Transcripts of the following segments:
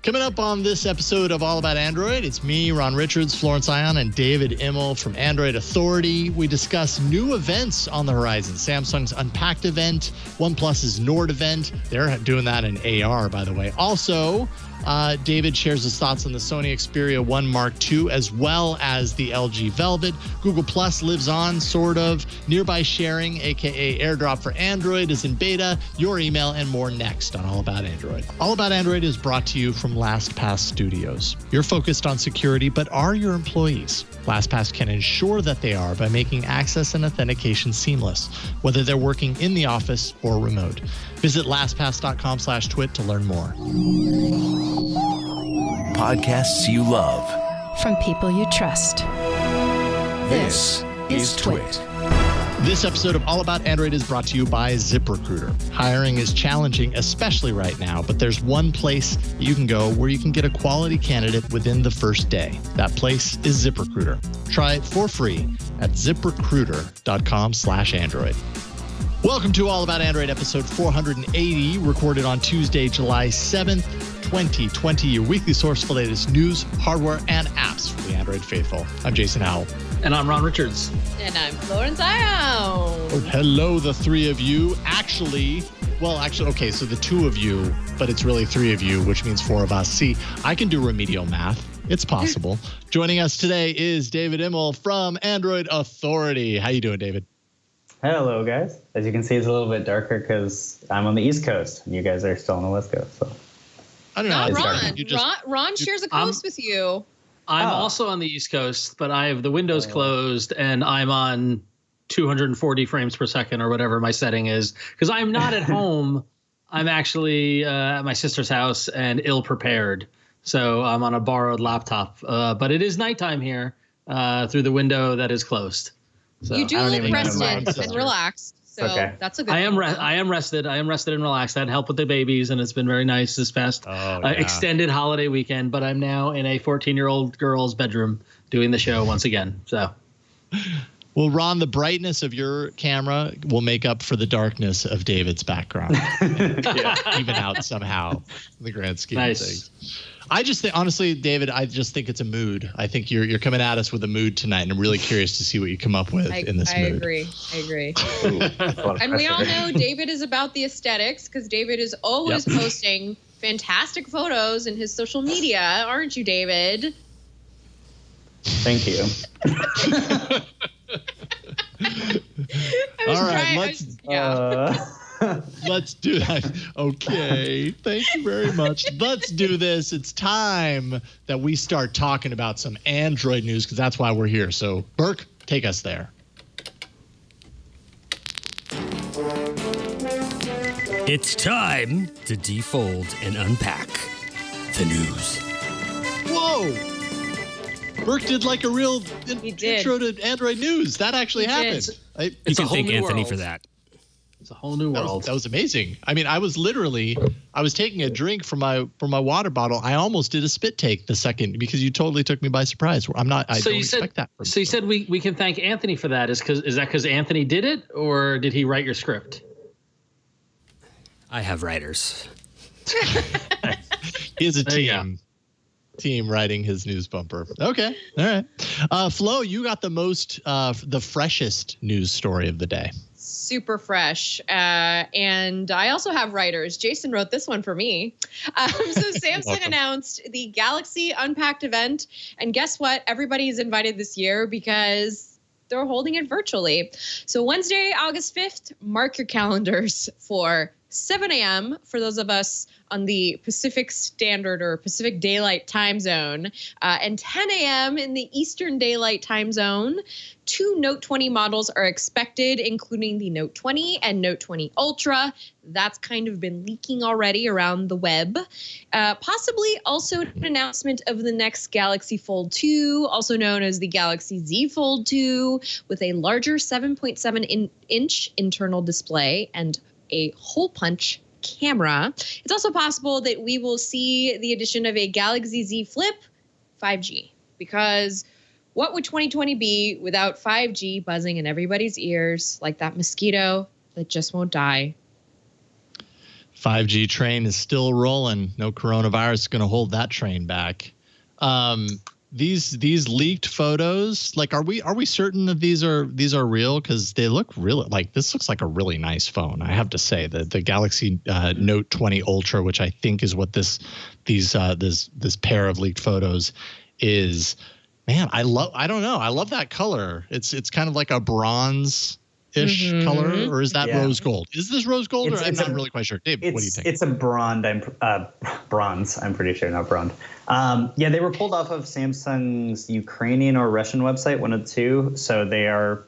Coming up on this episode of All About Android, it's me, Ron Richards, Florence Ion, and David Imel from Android Authority. We discuss new events on the horizon. Samsung's Unpacked event, OnePlus's Nord event. They're doing that in AR, by the way. Also, David shares his thoughts on the Sony Xperia 1 Mark II, as well as the LG Velvet. Google Plus lives on, sort of. Nearby sharing, aka AirDrop for Android, is in beta. Your email and more next on All About Android. All About Android is brought to you from LastPass Studios. You're focused on security, but are your employees? LastPass can ensure that they are by making access and authentication seamless, whether they're working in the office or remote. Visit lastpass.com/twit to learn more. Podcasts you love. From people you trust. This is Twit. This episode of All About Android is brought to you by ZipRecruiter. Hiring is challenging, especially right now, but there's one place you can go where you can get a quality candidate within the first day. That place is ZipRecruiter. Try it for free at ziprecruiter.com/Android. Welcome to All About Android, episode 480, recorded on Tuesday, July 7th, 2020, your weekly source for the latest news, hardware, and apps for the Android faithful. I'm Jason Howell. And I'm Ron Richards. And I'm Florence Ion. Oh, hello, the three of you. Actually, okay, so the two of you, but it's really three of you, which means four of us. See, I can do remedial math. It's possible. Joining us today is David Imel from Android Authority. How you doing, David? Hello, guys. As you can see, it's a little bit darker because I'm on the East Coast and you guys are still on the West Coast. So I don't know. Not Ron. Ron shares a coast with you. I'm also on the East Coast, but I have the windows closed and I'm on 240 frames per second or whatever my setting is because I'm not at home. I'm actually at my sister's house and ill prepared. So I'm on a borrowed laptop, but it is nighttime here through the window that is closed. So you do look rested and relaxed. So okay. That's a good I am rested. I am rested and relaxed. I had help with the babies, and it's been very nice this past extended holiday weekend. But I'm now in a 14-year-old girl's bedroom doing the show once again. So, well, Ron, the brightness of your camera will make up for the darkness of David's background. Even out somehow in the grand scheme of things. I just think, honestly, David, I just think it's a mood. I think you're coming at us with a mood tonight, and I'm really curious to see what you come up with in this mood. I agree. And we all know David is about the aesthetics because David is always posting fantastic photos in his social media, aren't you, David? Thank you. All right, let's do that. Okay. Thank you very much. Let's do this. It's time that we start talking about some Android news because that's why we're here. So, Burke, take us there. It's time to defold and unpack the news. Whoa. Burke did like a real intro to Android news. That actually happened. You can thank Anthony for that. It's a whole new world. That was amazing. I mean, I was taking a drink from my water bottle. I almost did a spit take the second because you totally took me by surprise. I don't expect that. So you said we can thank Anthony for that. Is that because Anthony did it, or did he write your script? I have writers. He has a team writing his news bumper. Okay, all right. Flo, you got the freshest news story of the day. Super fresh. And I also have writers. Jason wrote this one for me. So Samsung announced the Galaxy Unpacked event. And guess what? Everybody's invited this year because they're holding it virtually. So Wednesday, August 5th, mark your calendars for 7 a.m. for those of us on the Pacific Standard or Pacific Daylight Time Zone, and 10 a.m. in the Eastern Daylight Time Zone. 2 Note 20 models are expected, including the Note 20 and Note 20 Ultra. That's kind of been leaking already around the web. Possibly also an announcement of the next Galaxy Fold 2, also known as the Galaxy Z Fold 2, with a larger 7.7-inch internal display and a hole punch camera. It's also possible that we will see the addition of a Galaxy Z Flip 5G, because what would 2020 be without 5G buzzing in everybody's ears like that mosquito that just won't die? 5G train is still rolling. No coronavirus is going to hold that train back. These leaked photos, like, are we certain that these are real? Because they look real. Like, this looks like a really nice phone, I have to say. The Galaxy Note 20 Ultra, which I think is what this pair of leaked photos is. Man, I don't know. I love that color. It's kind of like a bronze-ish color, or is that rose gold? Is this rose gold? I'm not really quite sure. Dave, what do you think? It's a bronze. Bronze. I'm pretty sure, not bronze. Yeah, they were pulled off of Samsung's Ukrainian or Russian website, one of the two. So they are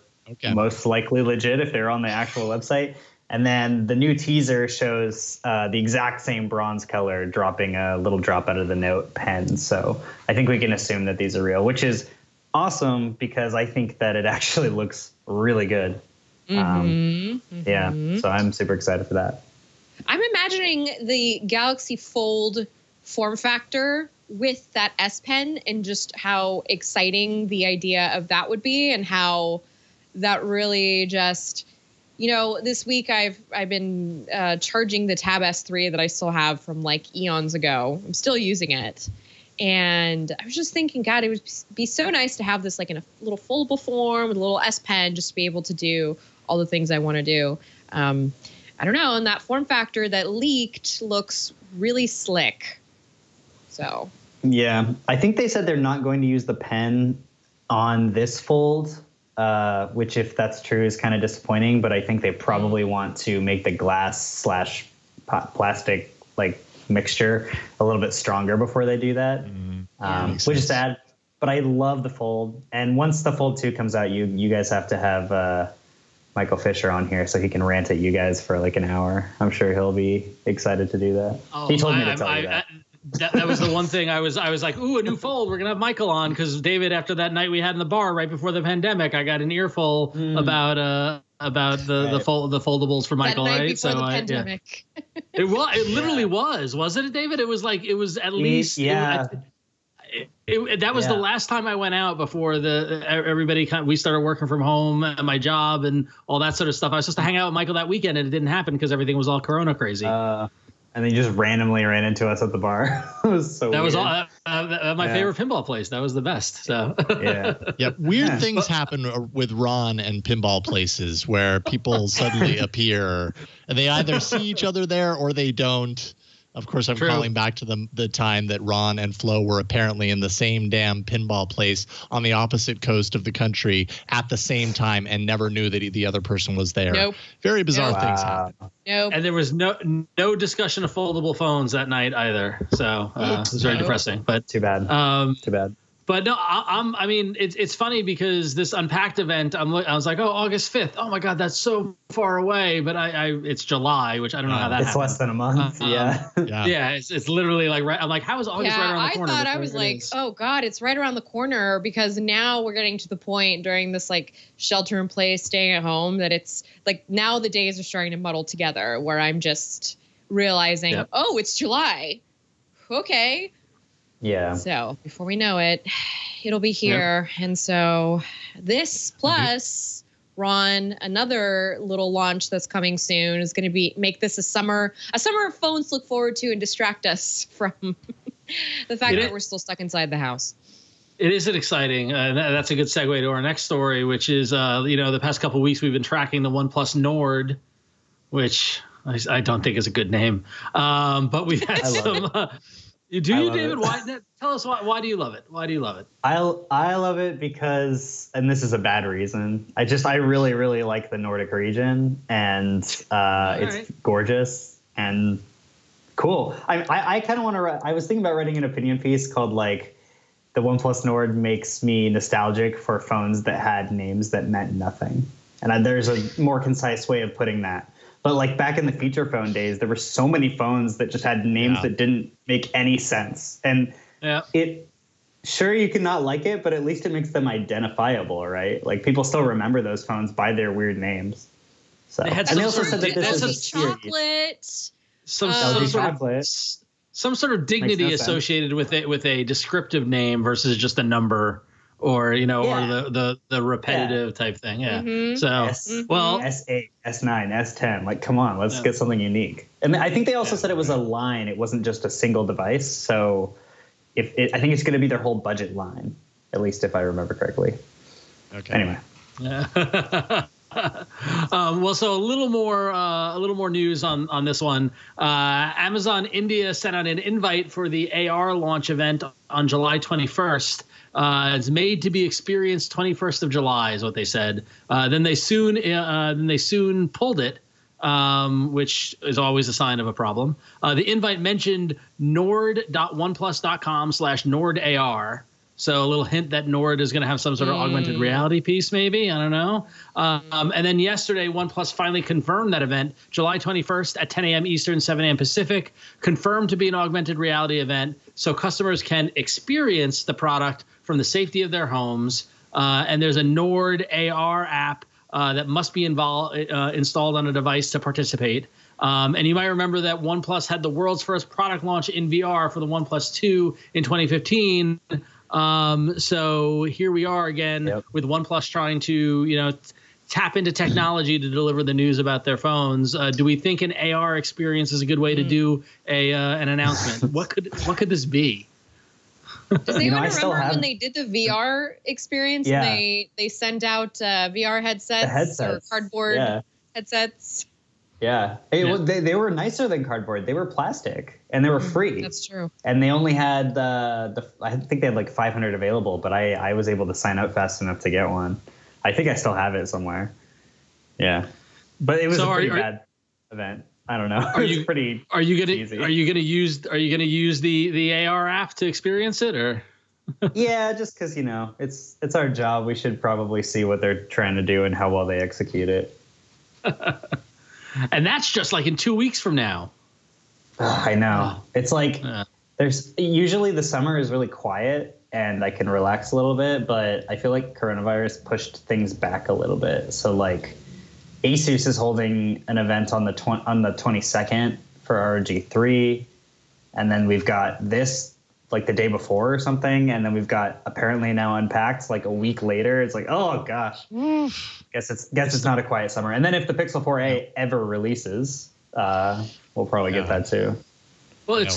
most likely legit if they're on the actual website. And then the new teaser shows the exact same bronze color dropping a little drop out of the Note pen. So I think we can assume that these are real, which is awesome because I think that it actually looks really good. Yeah, so I'm super excited for that. I'm imagining the Galaxy Fold form factor with that S Pen and just how exciting the idea of that would be, and how that really just, this week I've been charging the Tab S3 that I still have from like eons ago. I'm still using it. And I was just thinking, God, it would be so nice to have this like in a little foldable form with a little S Pen, just to be able to do all the things I want to do. I don't know. And that form factor that leaked looks really slick. So. Yeah, I think they said they're not going to use the pen on this fold, which if that's true is kind of disappointing. But I think they probably want to make the glass/plastic like mixture a little bit stronger before they do that, which is sad. But I love the Fold. And once the Fold 2 comes out, you guys have to have Michael Fisher on here so he can rant at you guys for like an hour. I'm sure he'll be excited to do that. He told me to tell you that. That was the one thing I was like, ooh, a new Fold. We're going to have Michael on because David, after that night we had in the bar right before the pandemic, I got an earful about the foldables for Michael, that night right? Before the pandemic. It literally wasn't it, David? It was at least that was the last time I went out before we started working from home at my job and all that sort of stuff. I was supposed to hang out with Michael that weekend and it didn't happen because everything was all Corona crazy. And then you just randomly ran into us at the bar. It was so weird. Was all my favorite pinball place. That was the best. So yeah. Weird things happen with Ron and pinball places where people suddenly appear and they either see each other there or they don't. Of course, I'm calling back to the time that Ron and Flo were apparently in the same damn pinball place on the opposite coast of the country at the same time and never knew that the other person was there. Nope. Very bizarre things happen. Nope. And there was no discussion of foldable phones that night either. So it was very depressing. But too bad. Too bad. But no, I mean, it's funny because this Unpacked event, I was like, oh, August 5th. Oh my God, that's so far away. But it's July, which I don't know how that happens. It's less than a month. Yeah. It's literally like I'm like, how is August right around the corner? I was like, oh God, it's right around the corner because now we're getting to the point during this like shelter in place, staying at home that it's like now the days are starting to muddle together where I'm just realizing, oh, it's July. Okay. Yeah. So before we know it, it'll be here. Yep. And so this plus Ron, another little launch that's coming soon is going to make this a summer of phones to look forward to and distract us from the fact that we're still stuck inside the house. It is exciting. That's a good segue to our next story, which is, the past couple of weeks we've been tracking the OnePlus Nord, which I don't think is a good name. But we've had some... David? Tell us why do you love it? Why do you love it? I love it because, and this is a bad reason. I really, really like the Nordic region, and it's gorgeous and cool. I kind of want to. I was thinking about writing an opinion piece called like, the OnePlus Nord makes me nostalgic for phones that had names that meant nothing, and there's a more concise way of putting that. But like back in the feature phone days, there were so many phones that just had names that didn't make any sense. And sure, you can not like it, but at least it makes them identifiable, right? Like people still remember those phones by their weird names. So they had also said that this is chocolate. Some sort of dignity associated with a descriptive name versus just a number or or Yeah. the repetitive type thing. Yeah. Mhm. So S8, S9, S10. Like, come on, let's get something unique. And I think they also said it was a line. It wasn't just a single device. So I think it's going to be their whole budget line, at least if I remember correctly. Okay. Anyway. Yeah. Well, so a little more news on this one. Amazon India sent out an invite for the AR launch event on July 21st. It's made to be experienced 21st of July is what they said. Then they soon pulled it, which is always a sign of a problem. The invite mentioned nord.oneplus.com/nordar. So a little hint that Nord is going to have some sort of augmented reality piece, maybe. I don't know. And then yesterday, OnePlus finally confirmed that event, July 21st at 10 a.m. Eastern, 7 a.m. Pacific, confirmed to be an augmented reality event so customers can experience the product from the safety of their homes. And there's a Nord AR app that must be installed on a device to participate. And you might remember that OnePlus had the world's first product launch in VR for the OnePlus 2 in 2015. So here we are again with OnePlus trying to, tap into technology to deliver the news about their phones. Do we think an AR experience is a good way to do an announcement? What could this be? Does anyone remember when they did the VR experience? Yeah. They sent out VR headsets or cardboard headsets. Yeah. Well, they were nicer than cardboard. They were plastic and they were free. That's true. And they only had I think they had like 500 available, but I was able to sign up fast enough to get one. I think I still have it somewhere. Yeah. But it was a pretty bad event. I don't know. Are you gonna use the AR app to experience it, or? Yeah, just because it's our job. We should probably see what they're trying to do and how well they execute it. And that's just like in 2 weeks from now. I know. It's like there's usually the summer is really quiet and I can relax a little bit, but I feel like coronavirus pushed things back a little bit. So like Asus is holding an event on the 22nd for ROG3, and then we've got this like the day before or something, and then we've got apparently now Unpacked like a week later. It's like, oh gosh, guess it's not a quiet summer. And then if the Pixel 4a ever releases, we'll probably get that too. Well, it's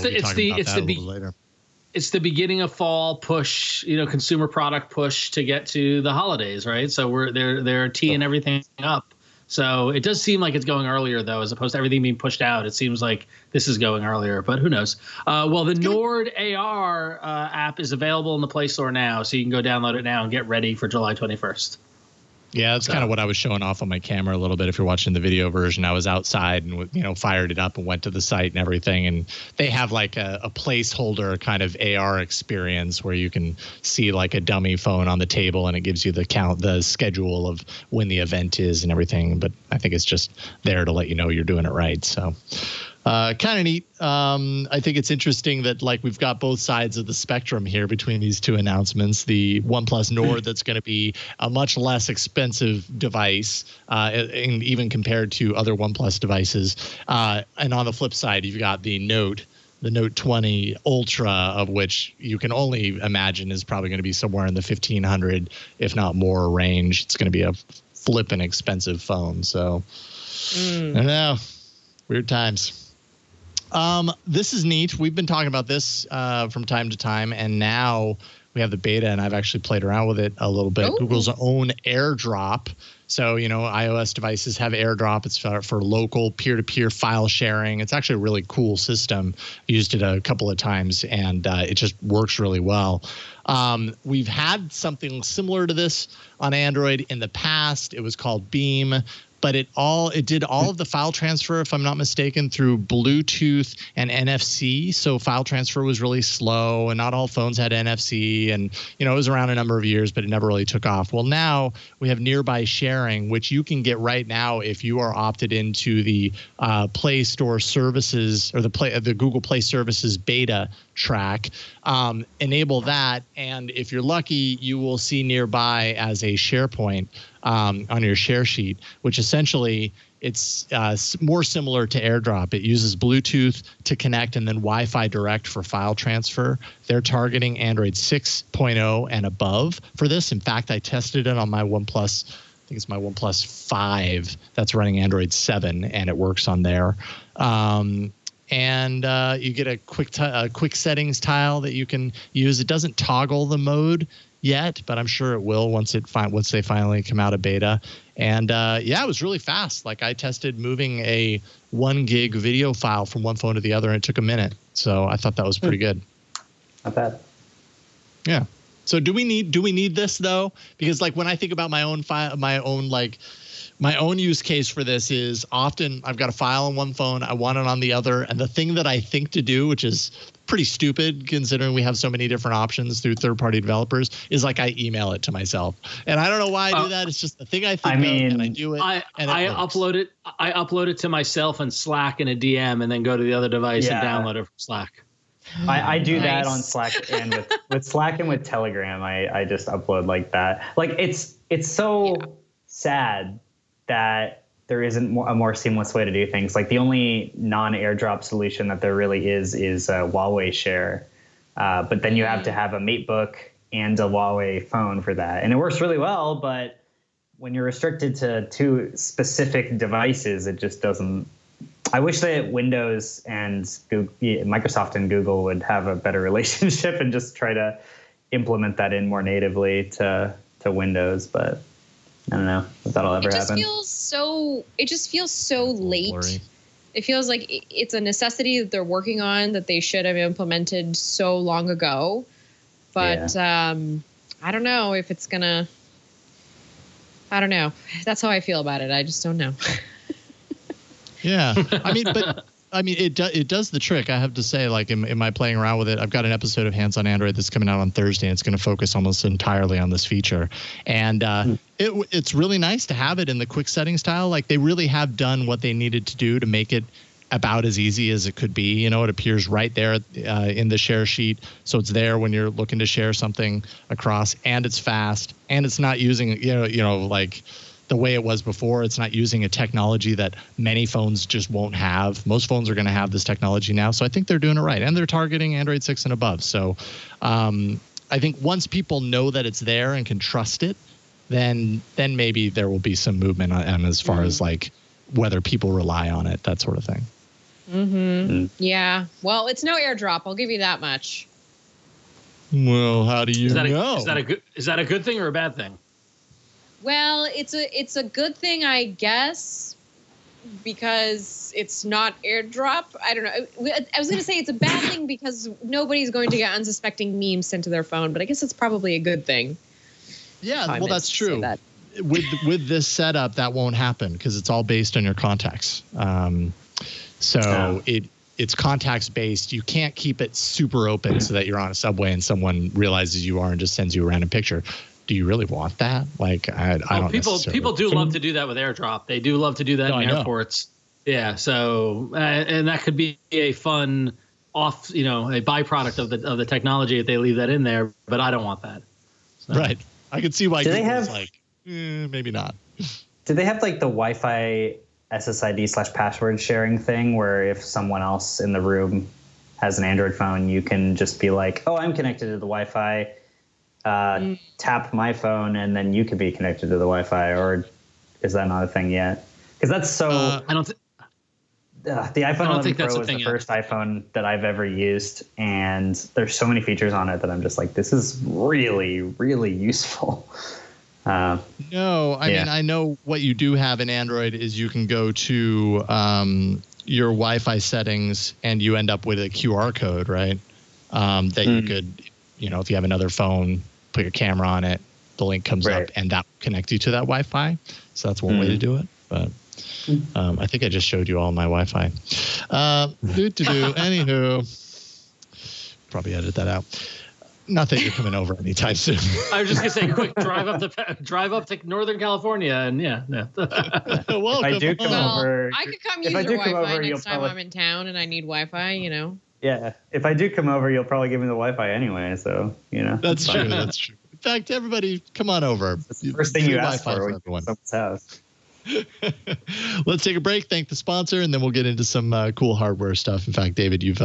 the beginning of fall push, consumer product push to get to the holidays, right? So they're teeing everything up. So it does seem like it's going earlier, though, as opposed to everything being pushed out. It seems like this is going earlier, but who knows? Well, the Nord AR app is available in the Play Store now, so you can go download it now and get ready for July 21st. Yeah, that's kind of what I was showing off on my camera a little bit. If you're watching the video version, I was outside and fired it up and went to the site and everything. And they have like a placeholder kind of AR experience where you can see like a dummy phone on the table and it gives you the schedule of when the event is and everything. But I think it's just there to let you know you're doing it right. So kind of neat. I think it's interesting that like we've got both sides of the spectrum here between these two announcements. The OnePlus Nord that's going to be a much less expensive device, and even compared to other OnePlus devices. And on the flip side, you've got the Note 20 Ultra, of which you can only imagine is probably going to be somewhere in the 1,500, if not more, range. It's going to be a flippin' expensive phone. So I don't know. Weird times. This is neat. We've been talking about this from time to time, and now we have the beta, and I've actually played around with it a little bit. Google's own AirDrop. So, iOS devices have AirDrop. It's for local peer-to-peer file sharing. It's actually a really cool system. I used it a couple of times, and it just works really well. We've had something similar to this on Android in the past. It was called Beam. But it did all of the file transfer, if I'm not mistaken, through Bluetooth and NFC. So file transfer was really slow, and not all phones had NFC. And it was around a number of years, but it never really took off. Well, now we have nearby sharing, which you can get right now if you are opted into the Play Store services or the Google Play Services beta track. Enable that, and if you're lucky, you will see nearby as a SharePoint on your share sheet, which essentially It's more similar to AirDrop. It uses Bluetooth to connect and then Wi-Fi direct for file transfer. They're targeting Android 6.0 and above for this. In fact, I tested it on my OnePlus. I think it's my OnePlus 5 that's running Android 7, and it works on there. And you get a quick settings tile that you can use. It doesn't toggle the mode yet, but I'm sure it will once they finally come out of beta. And it was really fast. Like I tested moving a 1 gig video file from one phone to the other, and it took a minute. So I thought that was pretty good. Not bad. Yeah. So do we need this though? Because like when I think about my own use case for this is often I've got a file on one phone, I want it on the other, and the thing that I think to do, which is pretty stupid considering we have so many different options through third-party developers, is like I email it to myself. And I don't know why I do that. It's just the thing I think of, and I do it. I upload it to myself in Slack in a DM and then go to the other device and download it from Slack. I do that on Slack and with Slack and with Telegram. I just upload like that. Like it's so sad that there isn't a more seamless way to do things. Like the only non-AirDrop solution that there really is Huawei Share. But then you have to have a MateBook and a Huawei phone for that. And it works really well, but when you're restricted to 2 specific devices, it just doesn't. I wish that Windows and Microsoft and Google would have a better relationship and just try to implement that in more natively to Windows, but I don't know if that'll ever happen. It just feels so late. Blurry. It feels like it's a necessity that they're working on that they should have implemented so long ago. But I don't know if it's gonna. I don't know. That's how I feel about it. I just don't know. Yeah, it does the trick. I have to say, like in my playing around with it, I've got an episode of Hands on Android that's coming out on Thursday, and it's going to focus almost entirely on this feature. And it's really nice to have it in the quick settings tile. Like they really have done what they needed to do to make it about as easy as it could be. You know, it appears right there in the share sheet, so it's there when you're looking to share something across, and it's fast, and it's not using like the way it was before. It's not using a technology that many phones just won't have. Most phones are going to have this technology now. So I think they're doing it right. And they're targeting Android 6 and above. So I think once people know that it's there and can trust it, then maybe there will be some movement on as far as like whether people rely on it, that sort of thing. Yeah. Well, it's no AirDrop. I'll give you that much. Well, how do you know? Is that a good thing or a bad thing? Well, it's a good thing, I guess, because it's not AirDrop. I don't know. I was going to say it's a bad thing because nobody's going to get unsuspecting memes sent to their phone, but I guess it's probably a good thing. Yeah, well, that's true. With this setup, that won't happen because it's all based on your contacts. It's contacts based. You can't keep it super open so that you're on a subway and someone realizes you are and just sends you a random picture. Do you really want that? Like, I don't. People do love to do that with AirDrop. They do love to do that in airports. Yeah. So, and that could be a fun a byproduct of the technology if they leave that in there. But I don't want that. So. Right. I could see why Google's like, maybe not. Do they have like the Wi-Fi SSID/password sharing thing where if someone else in the room has an Android phone, you can just be like, oh, I'm connected to the Wi-Fi. Tap my phone and then you could be connected to the Wi-Fi, or is that not a thing yet? Because that's so. The iPhone 11 Pro is the first iPhone that I've ever used, and there's so many features on it that I'm just like, this is really, really useful. I mean, I know what you do have in Android is you can go to your Wi-Fi settings and you end up with a QR code, right? That you could, if you have another phone, put your camera on it, the link comes up, and that will connect you to that Wi-Fi. So that's one way to do it. But I think I just showed you all my Wi-Fi. Anywho, probably edit that out. Not that you're coming over anytime soon. I was just gonna say, quick drive up to Northern California, and Well, if I do come over, I could come use your Wi-Fi next time I'm in town and I need Wi-Fi. Yeah, if I do come over, you'll probably give me the Wi-Fi anyway. So that's true. That's true. In fact, everybody, come on over. It's the first thing you ask for when you go to someone's house. Let's take a break, thank the sponsor, and then we'll get into some cool hardware stuff. In fact, David, you've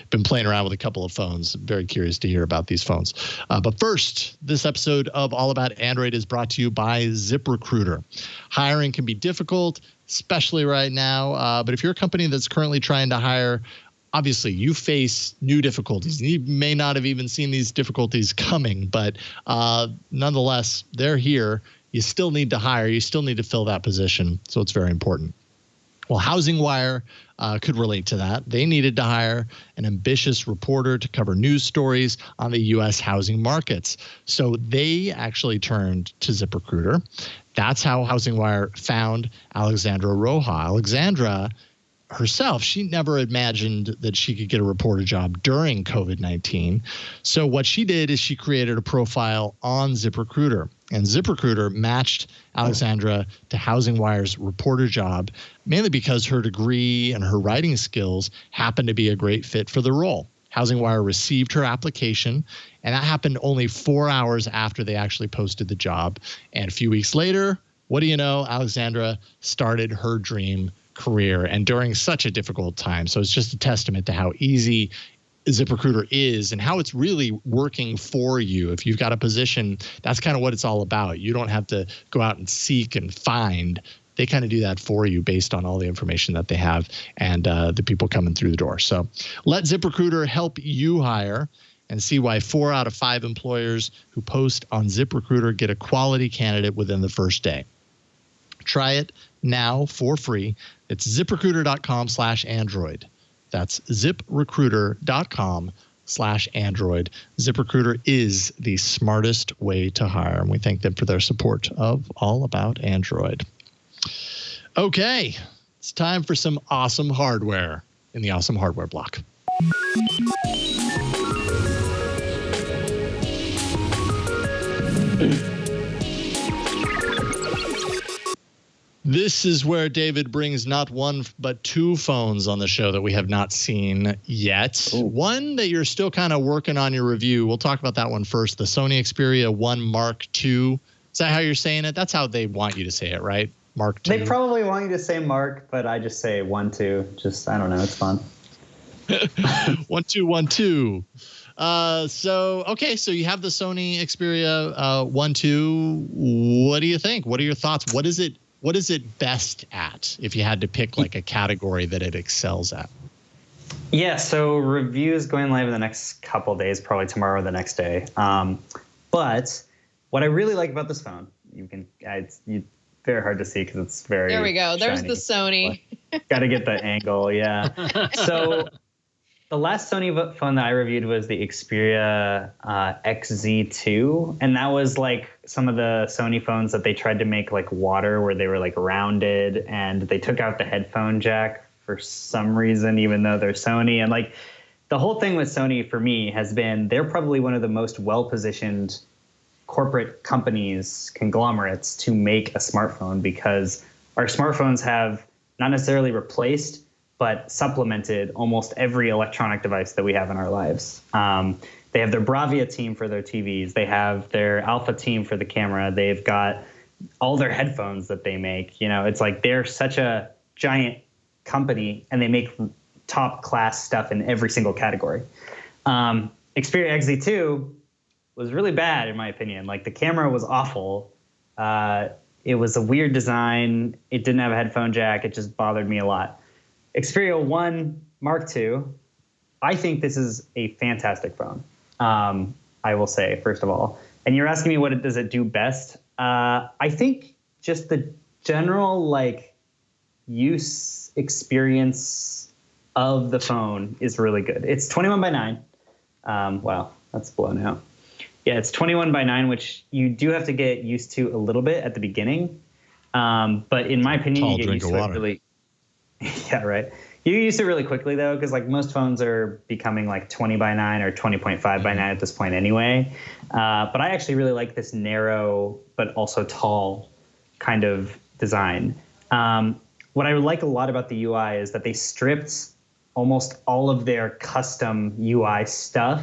been playing around with a couple of phones. I'm very curious to hear about these phones. But first, this episode of All About Android is brought to you by ZipRecruiter. Hiring can be difficult, especially right now. But if you're a company that's currently trying to hire, obviously, you face new difficulties. You may not have even seen these difficulties coming, but nonetheless, they're here. You still need to hire. You still need to fill that position. So it's very important. Well, HousingWire could relate to that. They needed to hire an ambitious reporter to cover news stories on the U.S. housing markets. So they actually turned to ZipRecruiter. That's how HousingWire found Alexandra Roja. Alexandra herself, she never imagined that she could get a reporter job during COVID-19. So what she did is she created a profile on ZipRecruiter. And ZipRecruiter matched Alexandra to HousingWire's reporter job, mainly because her degree and her writing skills happened to be a great fit for the role. HousingWire received her application, and that happened only 4 hours after they actually posted the job. And a few weeks later, what do you know? Alexandra started her dream career, and during such a difficult time. So it's just a testament to how easy ZipRecruiter is and how it's really working for you. If you've got a position, that's kind of what it's all about. You don't have to go out and seek and find. They kind of do that for you based on all the information that they have and the people coming through the door. So let ZipRecruiter help you hire and see why 4 out of 5 employers who post on ZipRecruiter get a quality candidate within the first day. Try it now for free. It's ZipRecruiter.com/Android. That's ZipRecruiter.com/Android. ZipRecruiter is the smartest way to hire, and we thank them for their support of All About Android. Okay, it's time for some awesome hardware in the Awesome Hardware block. This is where David brings not one, but 2 phones on the show that we have not seen yet. Ooh. One that you're still kind of working on your review. We'll talk about that one first. The Sony Xperia 1 Mark II. Is that how you're saying it? That's how they want you to say it, right? Mark II. They probably want you to say Mark, but I just say 1 2. Just, I don't know. It's fun. 1 2 1 2. So you have the Sony Xperia 1 2. What do you think? What are your thoughts? What is it best at, if you had to pick like a category that it excels at? Yeah, so reviews going live in the next couple of days, probably tomorrow or the next day. But what I really like about this phone, it's very hard to see because it's very There we go. There's shiny. the Sony. Got to get the angle, yeah. So the last Sony phone that I reviewed was the Xperia XZ2, and that was like some of the Sony phones that they tried to make like water, where they were like rounded, and they took out the headphone jack for some reason, even though they're Sony. And like the whole thing with Sony for me has been they're probably one of the most well-positioned corporate companies, conglomerates, to make a smartphone, because our smartphones have not necessarily replaced but supplemented almost every electronic device that we have in our lives. They have their Bravia team for their TVs. They have their Alpha team for the camera. They've got all their headphones that they make. You know, it's like they're such a giant company, and they make top class stuff in every single category. Xperia XZ2 was really bad, in my opinion. Like, the camera was awful. It was a weird design. It didn't have a headphone jack. It just bothered me a lot. Xperia 1 Mark II, I think this is a fantastic phone. I will say, first of all. And you're asking me does it do best? I think just the general like use experience of the phone is really good. It's 21:9. Wow, that's blown out. Yeah, it's 21:9, which you do have to get used to a little bit at the beginning. But in my opinion, you get used to it really. Yeah, right. You get used to it really quickly, though, because like most phones are becoming like 20:9 or 20.5:9 at this point anyway. But I actually really like this narrow but also tall kind of design. What I like a lot about the UI is that they stripped almost all of their custom UI stuff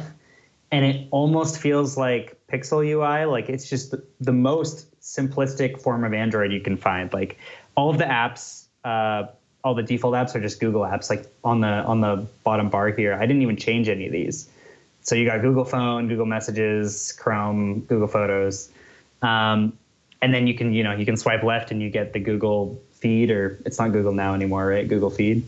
and it almost feels like Pixel UI. Like it's just the most simplistic form of Android you can find. Like all of the apps, all the default apps are just Google apps. Like on the bottom bar here, I didn't even change any of these. So you got Google Phone, Google Messages, Chrome, Google Photos, and then you can swipe left and you get the Google Feed, or it's not Google Now anymore, right? Google Feed.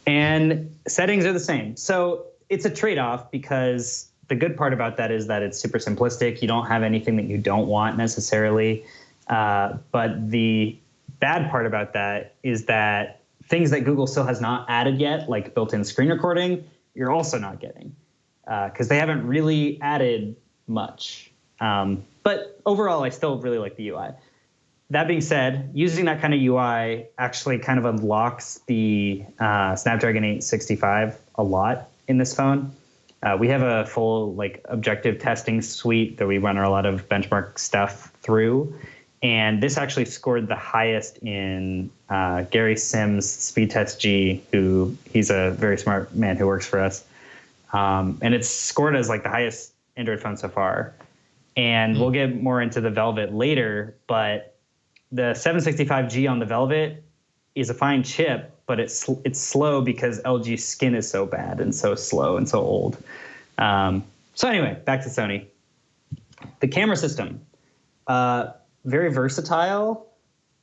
And settings are the same. So it's a trade-off, because the good part about that is that it's super simplistic. You don't have anything that you don't want necessarily. But the bad part about that is that things that Google still has not added yet, like built-in screen recording, you're also not getting, because they haven't really added much. But overall, I still really like the UI. That being said, using that kind of UI actually kind of unlocks the Snapdragon 865 a lot in this phone. We have a full objective testing suite that we run a lot of benchmark stuff through. And this actually scored the highest in Gary Sims' Speed Test G, he's a very smart man who works for us. And it's scored as the highest Android phone so far. And we'll get more into the Velvet later, but the 765G on the Velvet is a fine chip, but it's slow because LG's skin is so bad and so slow and so old. So anyway, back to Sony. The camera system, very versatile,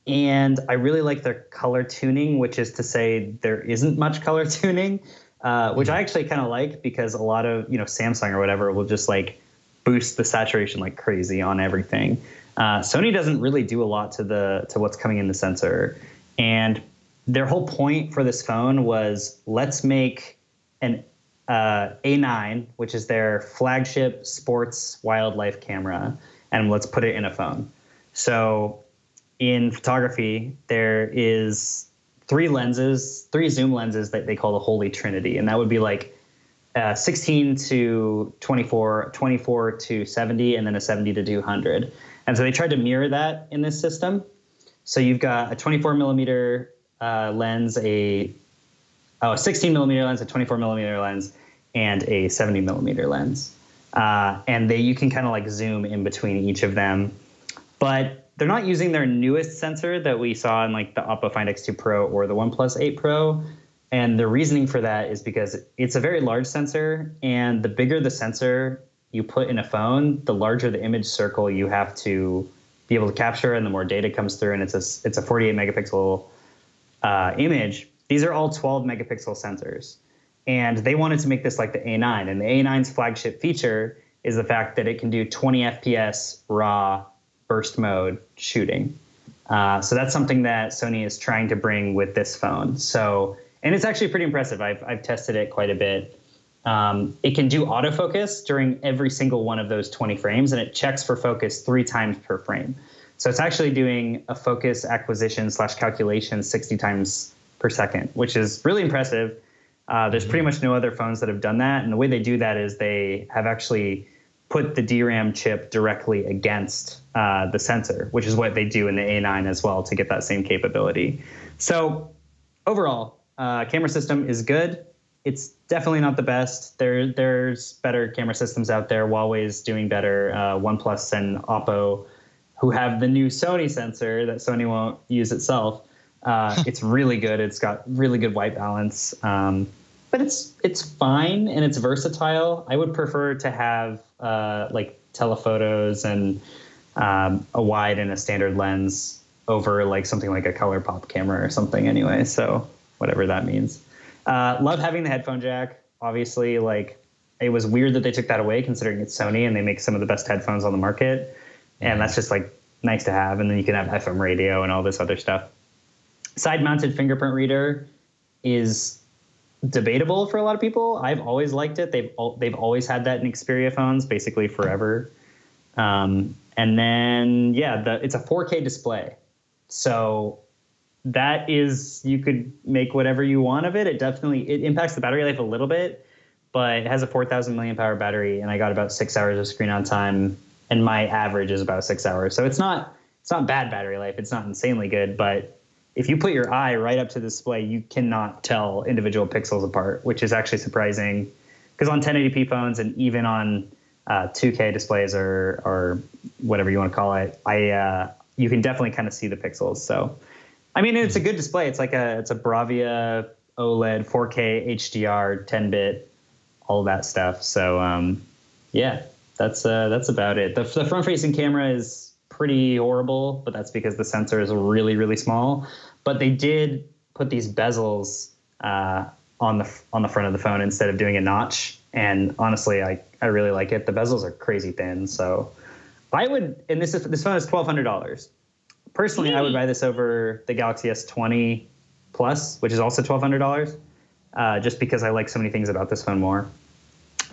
and I really like their color tuning, which is to say there isn't much color tuning, which I actually kind of like, because a lot of Samsung or whatever will just boost the saturation like crazy on everything. Sony doesn't really do a lot to what's coming in the sensor, and their whole point for this phone was, let's make an A9, which is their flagship sports wildlife camera, and let's put it in a phone. So in photography, there is three zoom lenses that they call the Holy Trinity, and that would be 16 to 24, 24 to 70, and then a 70 to 200. And so they tried to mirror that in this system. So you've got a 24 millimeter lens, a 16 millimeter lens, a 24 millimeter lens, and a 70 millimeter lens. And you can kind of zoom in between each of them. But they're not using their newest sensor that we saw in the Oppo Find X2 Pro or the OnePlus 8 Pro. And the reasoning for that is because it's a very large sensor, and the bigger the sensor you put in a phone, the larger the image circle you have to be able to capture, and the more data comes through. And it's a 48 megapixel image. These are all 12 megapixel sensors, and they wanted to make this like the A9. And the A9's flagship feature is the fact that it can do 20 FPS raw burst mode shooting. So that's something that Sony is trying to bring with this phone. And it's actually pretty impressive. I've tested it quite a bit. It can do autofocus during every single one of those 20 frames, and it checks for focus 3 times per frame. So it's actually doing a focus acquisition / calculation 60 times per second, which is really impressive. There's pretty much no other phones that have done that. And the way they do that is they have actually put the DRAM chip directly against the sensor, which is what they do in the A9 as well to get that same capability. So overall, camera system is good. It's definitely not the best. There's better camera systems out there. Huawei's doing better. OnePlus and Oppo, who have the new Sony sensor that Sony won't use itself. It's really good. It's got really good white balance. But it's fine and it's versatile. I would prefer to have like telephotos and a wide and a standard lens over like something like a color pop camera or something anyway. So whatever that means. Love having the headphone jack. Obviously, like it was weird that they took that away considering it's Sony and they make some of the best headphones on the market. And that's just like nice to have. And then you can have FM radio and all this other stuff. Side-mounted fingerprint reader is debatable for a lot of people. I've always liked it. They've always had that in Xperia phones basically forever. And then, it's a 4K display. So that is, you could make whatever you want of it. It impacts the battery life a little bit, but it has a 4,000 milliamp hour battery, and I got about 6 hours of screen on time, and my average is about 6 hours. So it's not bad battery life. It's not insanely good, but if you put your eye right up to the display, you cannot tell individual pixels apart, which is actually surprising. because on 1080p phones and even on 2K displays or whatever you want to call it, you can definitely kind of see the pixels. So, I mean, it's a good display. It's it's a Bravia OLED 4K HDR 10-bit, all that stuff. So, yeah, that's about it. The front-facing camera is pretty horrible, but that's because the sensor is really, really small. But they did put these bezels on the front of the phone instead of doing a notch. And honestly, I really like it. The bezels are crazy thin. So I would, and this phone is $1,200. Personally, I would buy this over the Galaxy S20 Plus, which is also $1,200, just because I like so many things about this phone more.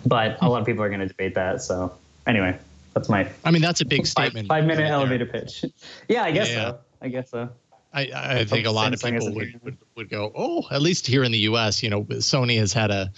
But a lot of people are going to debate that. So anyway, that's that's a big statement. 5-minute elevator pitch. Yeah, I guess so. I think a lot of people would go, oh, at least here in the U.S., Sony has had a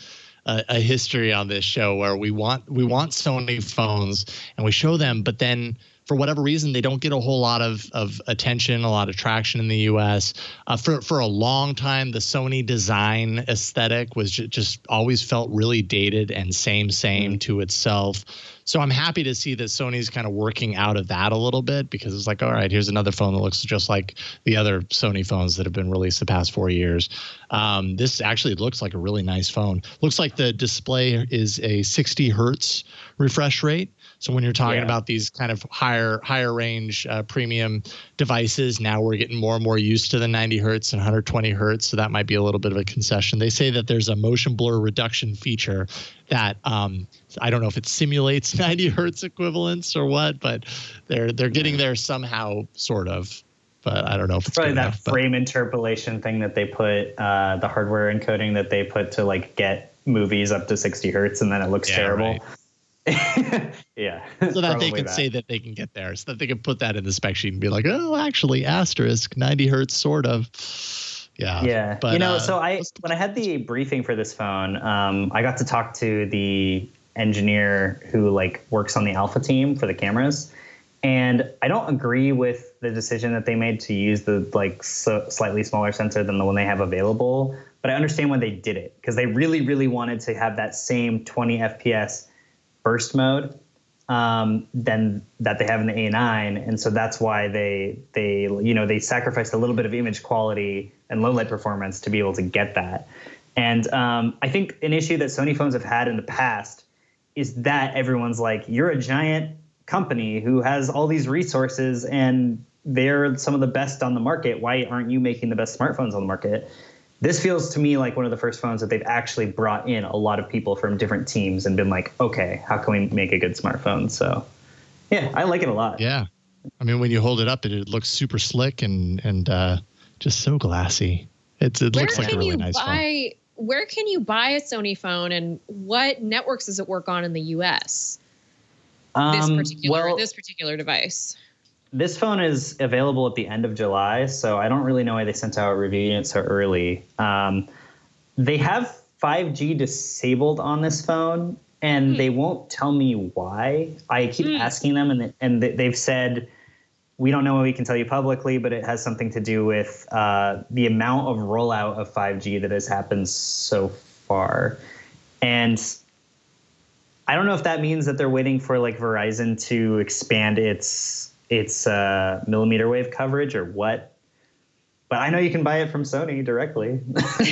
history on this show where we want Sony phones and we show them, but then for whatever reason they don't get a whole lot of attention, a lot of traction in the U.S. For a long time, the Sony Design aesthetic was just always felt really dated and same to itself. So I'm happy to see that Sony's kind of working out of that a little bit, because it's like, all right, here's another phone that looks just like the other Sony phones that have been released the past 4 years. This actually looks like a really nice phone. Looks like the display is a 60 hertz refresh rate. So when you're talking about these kind of higher range premium devices, now we're getting more and more used to the 90 hertz and 120 hertz. So that might be a little bit of a concession. They say that there's a motion blur reduction feature that I don't know if it simulates 90 hertz equivalents or what, but they're getting there somehow, sort of. But I don't know if it's probably that frame interpolation thing that they put, the hardware encoding that they put to get movies up to 60 hertz, and then it looks terrible. Right. Yeah. So that they can say that they can get there, so that they can put that in the spec sheet and be like, oh, actually, asterisk 90 hertz, sort of. Yeah. Yeah. But, so when I had the briefing for this phone, I got to talk to the engineer who works on the Alpha team for the cameras. And I don't agree with the decision that they made to use the slightly smaller sensor than the one they have available. But I understand why they did it, because they really, really wanted to have that same 20 FPS burst mode than that they have in the A9, and so that's why they sacrificed a little bit of image quality and low light performance to be able to get that. And I think an issue that Sony phones have had in the past is that everyone's like, you're a giant company who has all these resources and they're some of the best on the market. Why aren't you making the best smartphones on the market? This feels to me like one of the first phones that they've actually brought in a lot of people from different teams and been like, okay, how can we make a good smartphone? So, yeah, I like it a lot. Yeah. I mean, when you hold it up, it looks super slick and just so glassy. It looks like a really nice phone. Where can you buy a Sony phone, and what networks does it work on in the U.S.? This particular device. This phone is available at the end of July, so I don't really know why they sent out a review unit so early. They have 5G disabled on this phone, and they won't tell me why. I keep asking them, and they've said, we don't know what we can tell you publicly, but it has something to do with the amount of rollout of 5G that has happened so far. And I don't know if that means that they're waiting for Verizon to expand its millimeter wave coverage or what, but I know you can buy it from Sony directly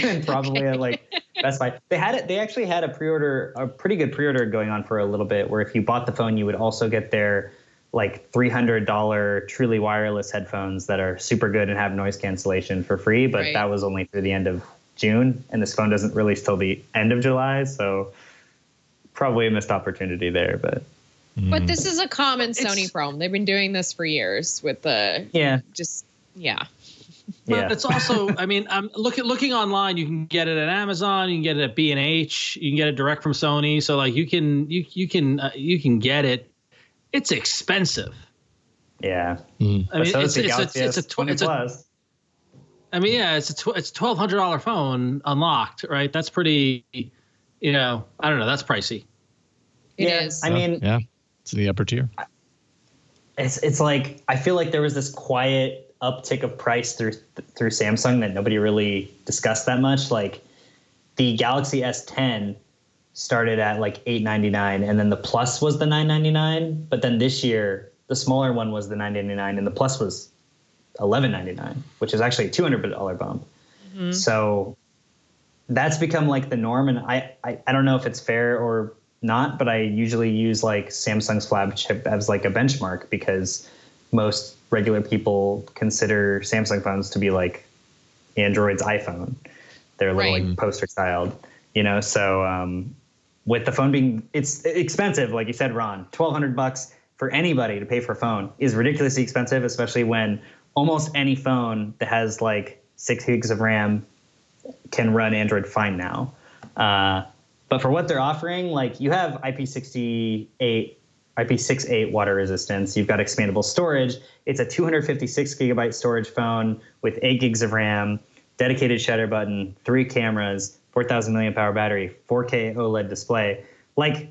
and probably at Best Buy. They actually had a pretty good pre-order going on for a little bit, where if you bought the phone, you would also get their $300 truly wireless headphones that are super good and have noise cancellation for free, but that was only through the end of June, and this phone doesn't release till the end of July, so probably a missed opportunity there, but. But this is a common Sony problem. They've been doing this for years with the But it's also, I mean, looking online, you can get it at Amazon, you can get it at B&H, you can get it direct from Sony. So you can get it. It's expensive. Yeah. I mean, it's a Plus. I mean, yeah, it's $1,200 phone unlocked, right? That's pretty. I don't know. That's pricey. It is. I mean, yeah, it's in the upper tier. It's I feel like there was this quiet uptick of price through Samsung that nobody really discussed that much. The Galaxy S10 started at like $899, and then the Plus was the $999. But then this year, the smaller one was the $999, and the Plus was $1199, which is actually a $200 bump. Mm-hmm. So that's become like the norm. And I don't know if it's fair or not, but I usually use like Samsung's flagship as like a benchmark, because most regular people consider Samsung phones to be like Android's iPhone. They're a little like poster styled, you know? So with the phone being, it's expensive. Like you said, Ron, $1,200 for anybody to pay for a phone is ridiculously expensive, especially when almost any phone that has like 6 gigs of RAM can run Android fine now. But for what they're offering, like you have IP68 water resistance. You've got expandable storage. It's a 256 gigabyte storage phone with 8 gigs of RAM, dedicated shutter button, 3 cameras, 4,000 milliamp hour battery, 4K OLED display. Like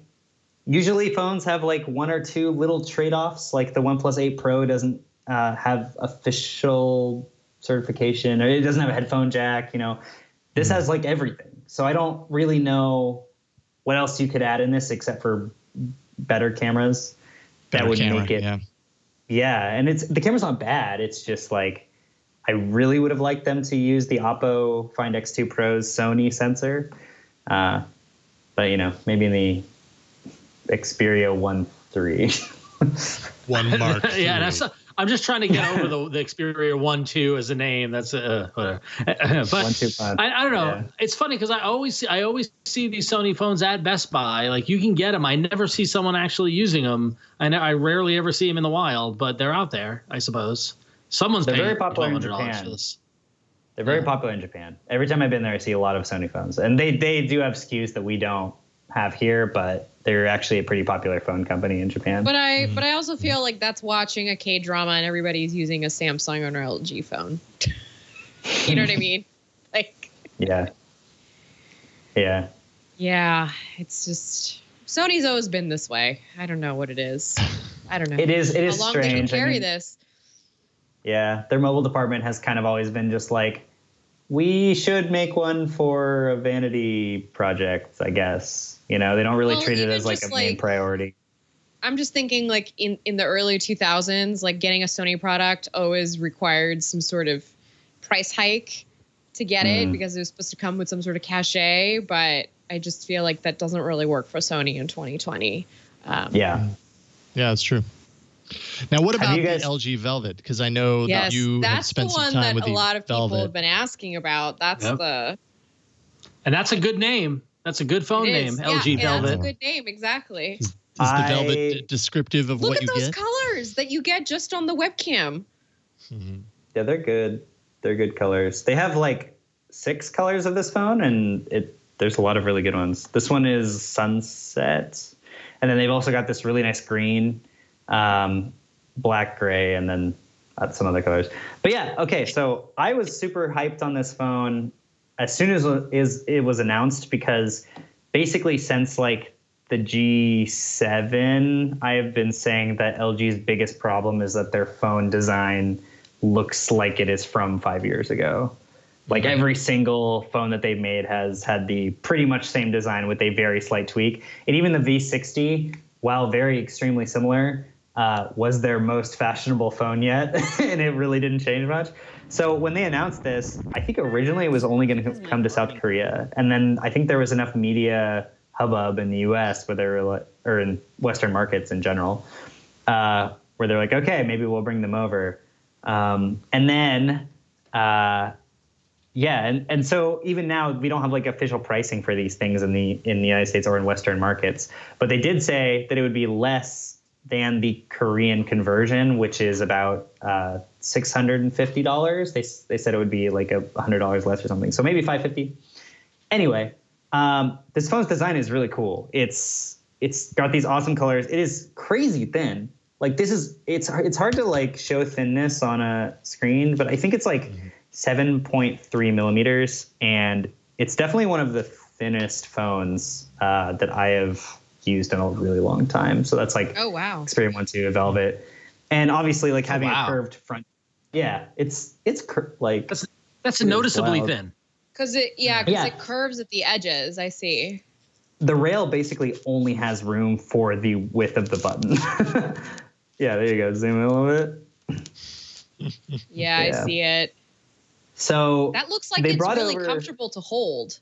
usually phones have like 1 or 2 little trade-offs. Like the OnePlus 8 Pro doesn't have official certification, or it doesn't have a headphone jack. You know, this has like everything. So I don't really know what else you could add in this except for better cameras that would make it. Yeah. And the camera's not bad. It's just like, I really would have liked them to use the Oppo Find X2 Pro's Sony sensor. But you know, maybe in the Xperia 1.3. One Mark. Yeah, I'm just trying to get over the Xperia 1.2 as a name. That's whatever. But 1.25. I don't know. Yeah. It's funny because I always see these Sony phones at Best Buy. Like you can get them. I never see someone actually using them. I rarely ever see them in the wild, but they're out there, I suppose. Someone's paying very popular in $1,200 Japan. for this. They're very popular in Japan. Every time I've been there, I see a lot of Sony phones, and they do have SKUs that we don't have here, but they're actually a pretty popular phone company in Japan. But I also feel like that's watching a K-drama and everybody's using a Samsung or an LG phone. You know what I mean? Like. Yeah. It's just Sony's always been this way. I don't know what it is. I don't know. It is How long strange. they can carry this. Yeah, their mobile department has kind of always been just like, we should make one for a vanity project, I guess. You know, they don't really treat it as like a main priority. I'm just thinking like in the early 2000s, like getting a Sony product always required some sort of price hike to get it because it was supposed to come with some sort of cachet. But I just feel like that doesn't really work for Sony in 2020. Yeah, that's true. Now, what about the LG Velvet? Because I know that you have spent some time with the Velvet. That's the one that a lot of people have been asking about. That's and that's a good name. That's a good phone name, LG Velvet. That's a good name, exactly. Is the Velvet descriptive of what you get? Look at those colors that you get just on the webcam. Mm-hmm. Yeah, they're good. They're good colors. They have like 6 colors of this phone, and there's a lot of really good ones. This one is sunset, and then they've also got this really nice green, black, gray, and then some other colors. But yeah, okay. So I was super hyped on this phone as soon as it was announced, because basically since like the G7, I have been saying that LG's biggest problem is that their phone design looks like it is from 5 years ago. Like every single phone that they've made has had the pretty much same design with a very slight tweak. And even the V60, while very extremely similar, was their most fashionable phone yet, and it really didn't change much. So when they announced this, I think originally it was only going to come to South Korea, and then I think there was enough media hubbub in the U.S. or in Western markets in general, where they're like, okay, maybe we'll bring them over, and then. And so even now we don't have like official pricing for these things in the United States or in Western markets, but they did say that it would be less than the Korean conversion, which is about $650. They said it would be like $100 less or something, so maybe $550. Anyway, this phone's design is really cool. It's got these awesome colors. It is crazy thin. Like it's hard to like show thinness on a screen, but I think it's like 7.3 millimeters, and it's definitely one of the thinnest phones that I have used in a really long time. So that's like Xperia 1.2 Velvet, and obviously like having a curved front. Yeah, it's like that's noticeably thin. Because it curves at the edges. I see. the rail basically only has room for the width of the button. Yeah, there you go. Zoom in a little bit. Yeah, I see it. So that looks like it's really comfortable to hold.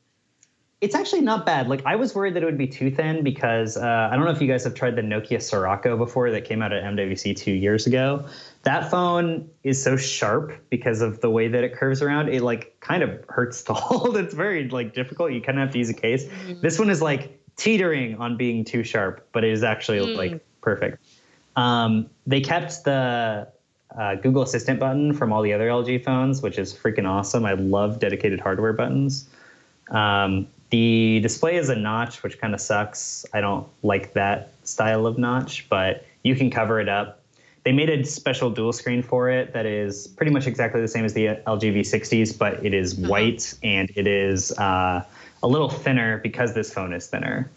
It's actually not bad. Like, I was worried that it would be too thin because I don't know if you guys have tried the Nokia Sirocco before that came out at MWC 2 years ago. That phone is so sharp because of the way that it curves around. It like kind of hurts to hold. It's very like difficult. You kind of have to use a case. Mm-hmm. This one is like teetering on being too sharp, but it is actually like perfect. They kept the Google Assistant button from all the other LG phones, which is freaking awesome. I love dedicated hardware buttons. The display is a notch, which kind of sucks. I don't like that style of notch, but you can cover it up. They made a special dual screen for it that is pretty much exactly the same as the LG V60s, but it is white and it is a little thinner because this phone is thinner.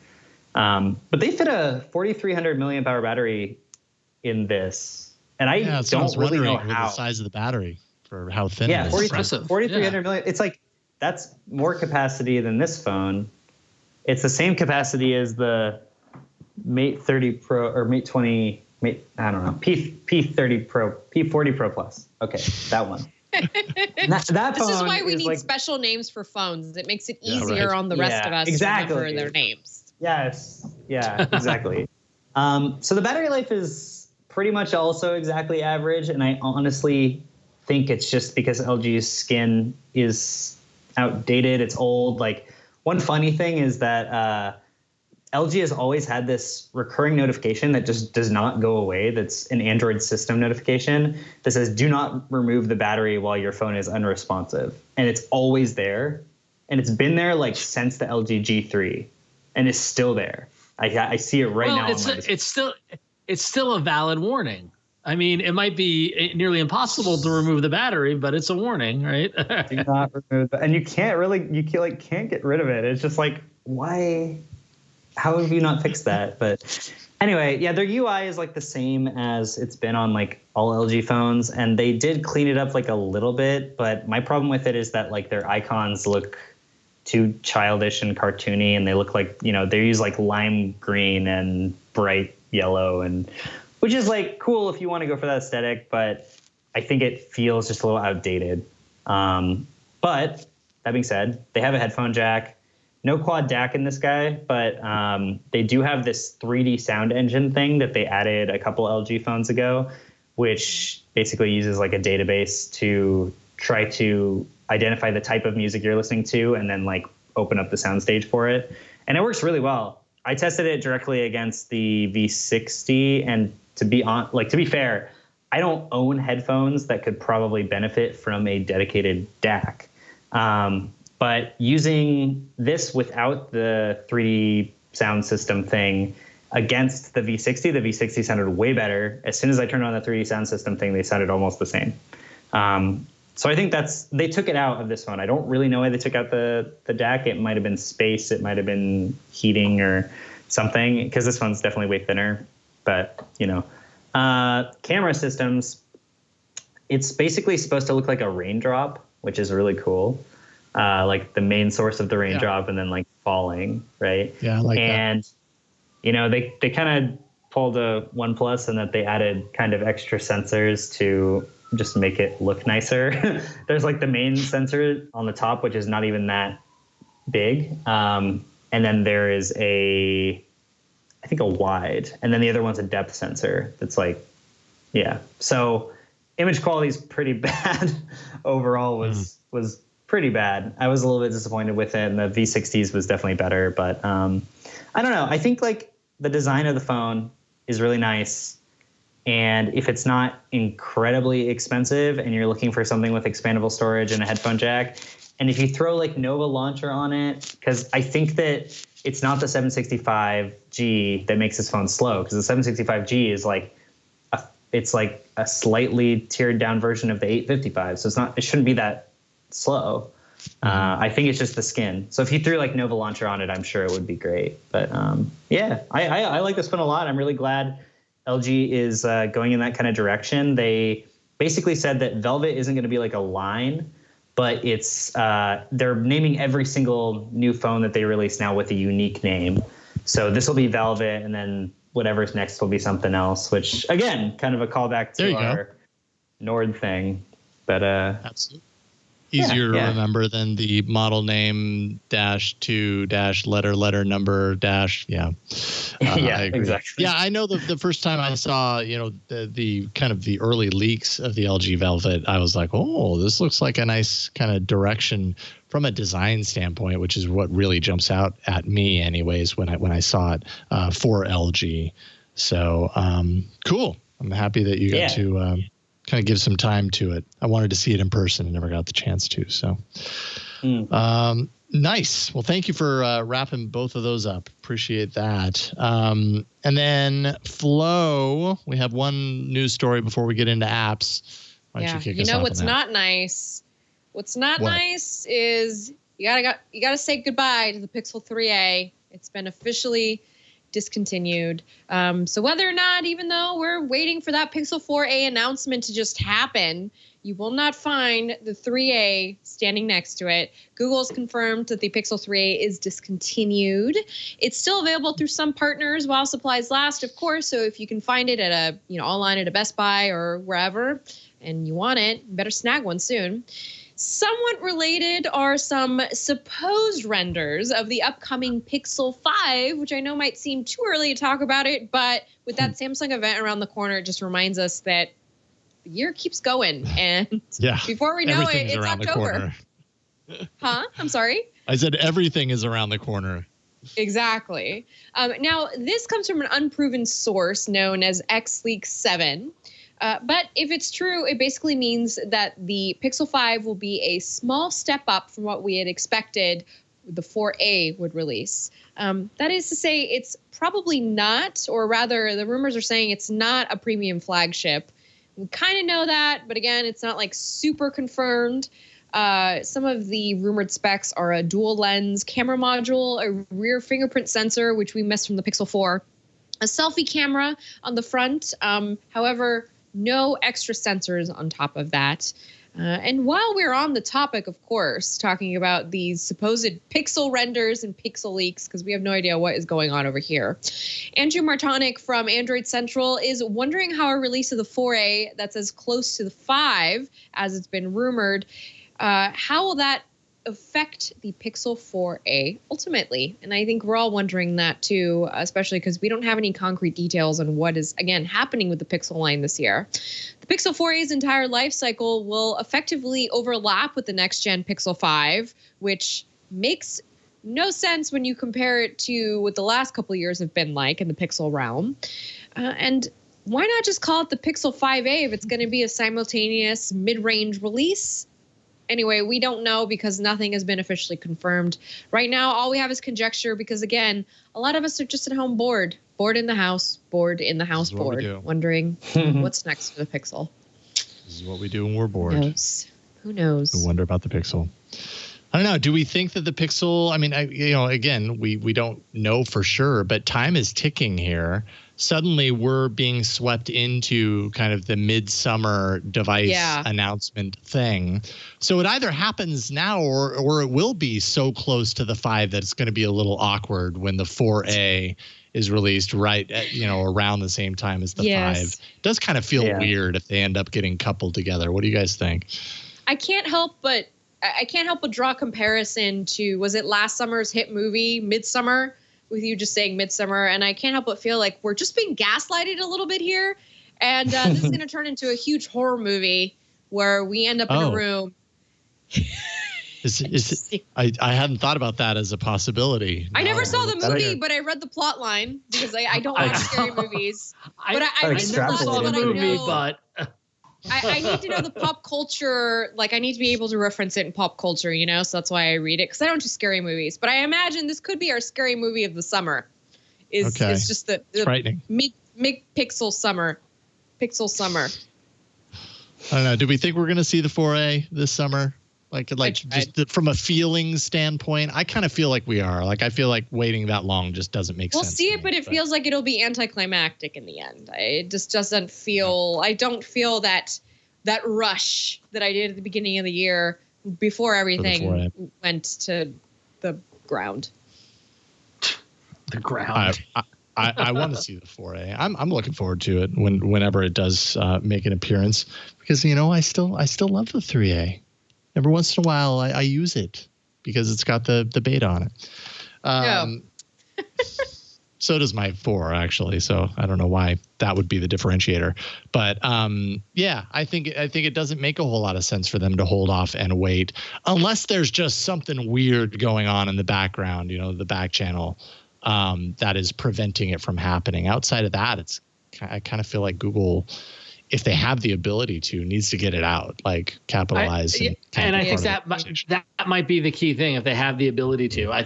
But they fit a 4,300 milliamp hour battery in this, and I don't really know how. The size of the battery for how thin it is. 4,300 milliamp. It's like that's more capacity than this phone. It's the same capacity as the Mate 30 Pro or Mate 20. I don't know, P30 Pro, P40 Pro Plus. Okay, that one. that this is why we need special names for phones. It makes it easier on the rest of us to remember their names. Yes, yeah, exactly. So the battery life is pretty much also exactly average, and I honestly think it's just because LG's skin is outdated. It's old. Like, one funny thing is that LG has always had this recurring notification that just does not go away. That's an Android system notification that says, do not remove the battery while your phone is unresponsive. And it's always there. And it's been there like since the LG G3 and it's still there. I see it right now. It's still a valid warning. I mean, it might be nearly impossible to remove the battery, but it's a warning, right? Do not remove that. And you can't get rid of it. It's just like, why? How have you not fixed that? But anyway, yeah, their UI is like the same as it's been on like all LG phones, and they did clean it up like a little bit. But my problem with it is that like their icons look too childish and cartoony, and they look like, you know, they use like lime green and bright yellow, and which is like cool if you want to go for that aesthetic, but I think it feels just a little outdated. But that being said, they have a headphone jack. No quad DAC in this guy, but they do have this 3D sound engine thing that they added a couple LG phones ago, which basically uses like a database to try to identify the type of music you're listening to and then like open up the soundstage for it. And it works really well. I tested it directly against the V60, and to be fair, I don't own headphones that could probably benefit from a dedicated DAC. But using this without the 3D sound system thing against the V60 sounded way better. As soon as I turned on the 3D sound system thing, they sounded almost the same. So I think they took it out of this phone. I don't really know why they took out the DAC. It might have been space. It might have been heating or something, because this one's definitely way thinner. But, you know, camera systems, it's basically supposed to look like a raindrop, which is really cool. Like the main source of the raindrop and then like falling, right? Yeah, I like that. And, you know, they kind of pulled a OnePlus and that they added kind of extra sensors to just make it look nicer. There's like the main sensor on the top, which is not even that big. And then there is I think a wide, and then the other one's a depth sensor that's like, yeah. So image quality is pretty bad. Overall was pretty bad. I was a little bit disappointed with it, and the V60s was definitely better, but I don't know. I think like the design of the phone is really nice, and if it's not incredibly expensive and you're looking for something with expandable storage and a headphone jack, and if you throw like Nova Launcher on it, because I think that it's not the 765G that makes this phone slow, because the 765G is like it's like a slightly tiered down version of the 855, so it shouldn't be that slow. I think it's just the skin. So if you threw like Nova Launcher on it, I'm sure it would be great. But yeah, I like this phone a lot. I'm really glad LG is going in that kind of direction. They basically said that Velvet isn't going to be like a line, but it's they're naming every single new phone that they release now with a unique name. So this will be Velvet, and then whatever's next will be something else, which again, kind of a callback to our Nord thing. But absolutely. Easier to remember than the model name -2 letter number dash. Yeah. Yeah, I agree. exactly. Yeah, I know the first time I saw, the kind of the early leaks of the LG Velvet, I was like, oh, this looks like a nice kind of direction from a design standpoint, which is what really jumps out at me anyways when I saw it for LG. So cool. I'm happy that you got to kind of give some time to it. I wanted to see it in person and never got the chance to. So nice. Well, thank you for wrapping both of those up. Appreciate that. And then Flo, we have one news story before we get into apps. Why don't you kick us off what's on that? not nice? What's not nice is you gotta say goodbye to the Pixel 3a. It's been officially discontinued. So whether or not, even though we're waiting for that Pixel 4a announcement to just happen, you will not find the 3a standing next to it. Google's confirmed that the Pixel 3a is discontinued. It's still available through some partners while supplies last, of course. So if you can find it at online at a Best Buy or wherever, and you want it, you better snag one soon. Somewhat related are some supposed renders of the upcoming Pixel 5, which I know might seem too early to talk about it, but with that Samsung event around the corner, it just reminds us that the year keeps going. And before we know it, it's October. Huh? I'm sorry? I said everything is around the corner. Exactly. Now, this comes from an unproven source known as XLeak7. But if it's true, it basically means that the Pixel 5 will be a small step up from what we had expected the 4a would release. That is to say, it's probably not, or rather, the rumors are saying it's not a premium flagship. We kind of know that, but again, it's not like super confirmed. Some of the rumored specs are a dual lens camera module, a rear fingerprint sensor, which we missed from the Pixel 4, a selfie camera on the front. However, no extra sensors on top of that. And while we're on the topic, of course, talking about these supposed Pixel renders and Pixel leaks, because we have no idea what is going on over here, Andrew Martonic from Android Central is wondering how a release of the 4a that's as close to the 5 as it's been rumored, how will that affect the Pixel 4a ultimately? And I think we're all wondering that too, especially because we don't have any concrete details on what is, again, happening with the Pixel line this year. The Pixel 4a's entire life cycle will effectively overlap with the next-gen Pixel 5, which makes no sense when you compare it to what the last couple of years have been like in the Pixel realm. And why not just call it the Pixel 5a if it's going to be a simultaneous mid-range release? Anyway, we don't know because nothing has been officially confirmed. Right now, all we have is conjecture because, again, a lot of us are just at home bored in the house, bored, wondering what's next for the Pixel. This is what we do when we're bored. Who knows? We wonder about the Pixel. I don't know. Do we think that the Pixel, I mean, again, we don't know for sure, but time is ticking here. Suddenly we're being swept into kind of the midsummer device announcement thing. So it either happens now or it will be so close to the 5 that it's going to be a little awkward when the 4a is released right at, around the same time as the 5. It does kind of feel weird if they end up getting coupled together. What do you guys think? I can't help but draw a comparison to, was it last summer's hit movie, Midsummer? With you just saying Midsummer, and I can't help but feel like we're just being gaslighted a little bit here, and this is going to turn into a huge horror movie where we end up in a room. I hadn't thought about that as a possibility. I never saw the movie, but I read the plot line because I don't watch scary movies. But I never saw the movie, but I need to know the pop culture. Like, I need to be able to reference it in pop culture, so that's why I read it, because I don't do scary movies. But I imagine this could be our scary movie of the summer. Is just the frightening Pixel summer. Pixel summer. I don't know. Do we think we're going to see the 4a this summer? Like just from a feeling standpoint, I kind of feel like we are. Like, I feel like waiting that long just doesn't make sense. We'll see it, but it feels like it'll be anticlimactic in the end. It just doesn't feel. I don't feel that rush that I did at the beginning of the year before everything went to the ground. The ground. I want to see the 4A. I'm looking forward to it whenever it does make an appearance, because I still love the 3A. Every once in a while I use it because it's got the beta on it. So does my 4 actually. So I don't know why that would be the differentiator. But yeah, I think it doesn't make a whole lot of sense for them to hold off and wait unless there's just something weird going on in the background, the back channel that is preventing it from happening. Outside of that, I kind of feel like Google, if they have the ability to, needs to get it out, like capitalize. And I think that might be the key thing, if they have the ability to. I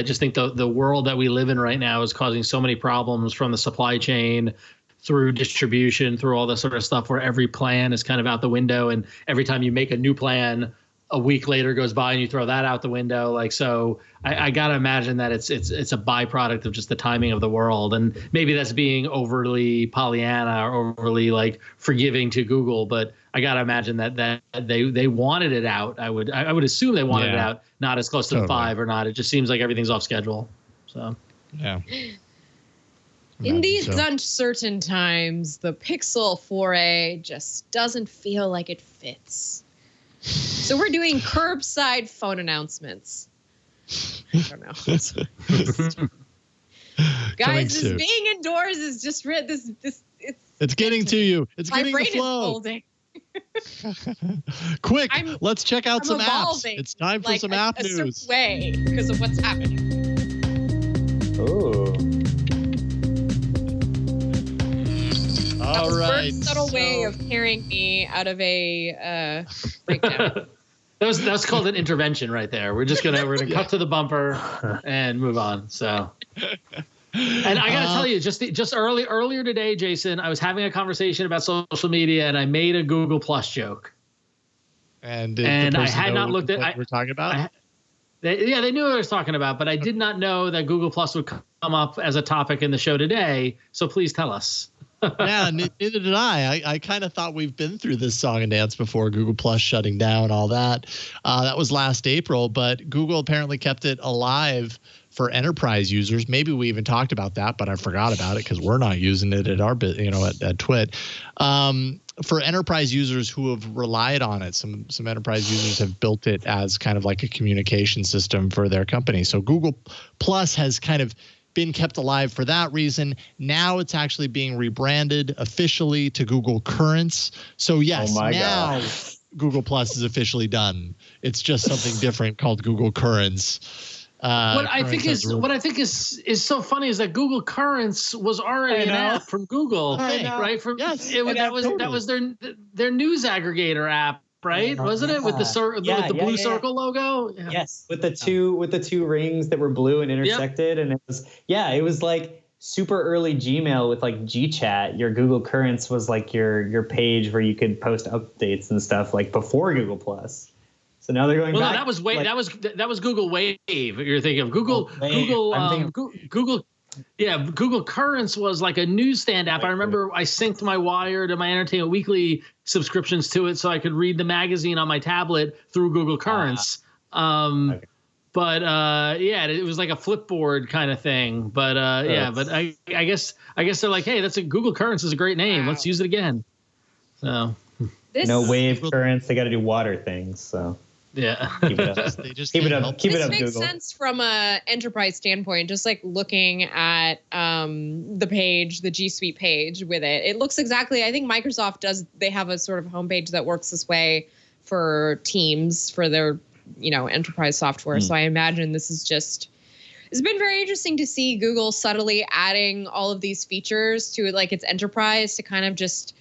just think the world that we live in right now is causing so many problems, from the supply chain through distribution, through all this sort of stuff, where every plan is kind of out the window, and every time you make a new plan, a week later goes by and you throw that out the window. Like, so I gotta imagine that it's a byproduct of just the timing of the world, and maybe that's being overly Pollyanna or overly like forgiving to Google, but I gotta imagine that they wanted it out. I would assume they wanted it out, not as close to the 5 or not. It just seems like everything's off schedule. So yeah. In these uncertain times, the Pixel 4a just doesn't feel like it fits. So we're doing curbside phone announcements. I don't know. Guys, this being indoors is just it's getting to you. It's my getting brain the flow. Is folding. Quick, let's check out some apps. It's time for some app news. A certain way because of what's happening. Oh. All right. Subtle way of carrying me out of a breakdown. That's called an intervention right there. We're gonna cut to the bumper and move on. So, and I gotta tell you, just earlier today, Jason, I was having a conversation about social media, and I made a Google Plus joke. And I had not looked at what we're talking about. They knew what I was talking about, but I did not know that Google Plus would come up as a topic in the show today. So please tell us. Yeah, neither did I. I kind of thought we've been through this song and dance before, Google Plus shutting down, all that. That was last April, but Google apparently kept it alive for enterprise users. Maybe we even talked about that, but I forgot about it because we're not using it at our at Twit. For enterprise users who have relied on it, some enterprise users have built it as kind of like a communication system for their company. So Google Plus has kind of been kept alive for that reason. Now it's actually being rebranded officially to Google Currents. So yes, now Google Plus is officially done. It's just something different called Google Currents. What I think is so funny is that Google Currents was already an app from Google, right? That was their news aggregator app. Right? Wasn't it with the blue circle logo? Yeah. Yes, with the two rings that were blue and intersected, and it was like super early Gmail with like GChat. Your Google Currents was like your page where you could post updates and stuff like before Google Plus. So now they're going back. No, that was that was Google Wave. You're thinking of Google. Google. Yeah, Google Currents was like a newsstand app. I remember I synced my Wired and my Entertainment Weekly subscriptions to it so I could read the magazine on my tablet through Google Currents. But it was like a Flipboard kind of thing. But but I guess they're like, hey, Google Currents is a great name. Wow. Let's use it again. So Wave Currents. They got to do water things. So. Yeah. Keep it up. Keep it up, This makes Google. sense from a enterprise standpoint, just like looking at the page, the G Suite page with it. It looks exactly, I think Microsoft they have a sort of homepage that works this way for Teams, for their, enterprise software. So I imagine it's been very interesting to see Google subtly adding all of these features to like its enterprise to kind of just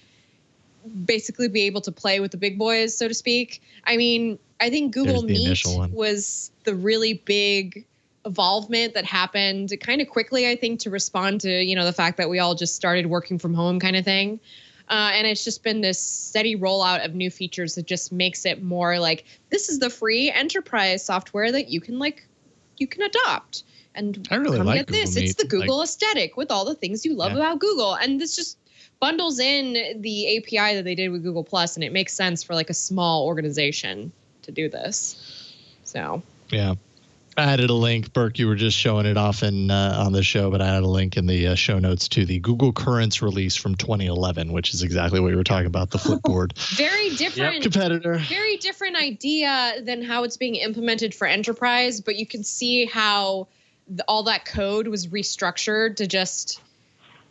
basically be able to play with the big boys, so to speak. I mean, I think Google Meet was the really big evolvement that happened kind of quickly, I think, to respond to, the fact that we all just started working from home kind of thing. And it's just been this steady rollout of new features that just makes it more like, this is the free enterprise software that you can adopt. And I really like Google this. Meet. It's the Google aesthetic with all the things you love about Google. And this just bundles in the API that they did with Google Plus, and it makes sense for like a small organization to do this. So yeah, I added a link. Burke, you were just showing it off on the show, but I added a link in the show notes to the Google Currents release from 2011, which is exactly what you were talking about, the Flipboard. Very different competitor. Very different idea than how it's being implemented for enterprise, but you can see how all that code was restructured to just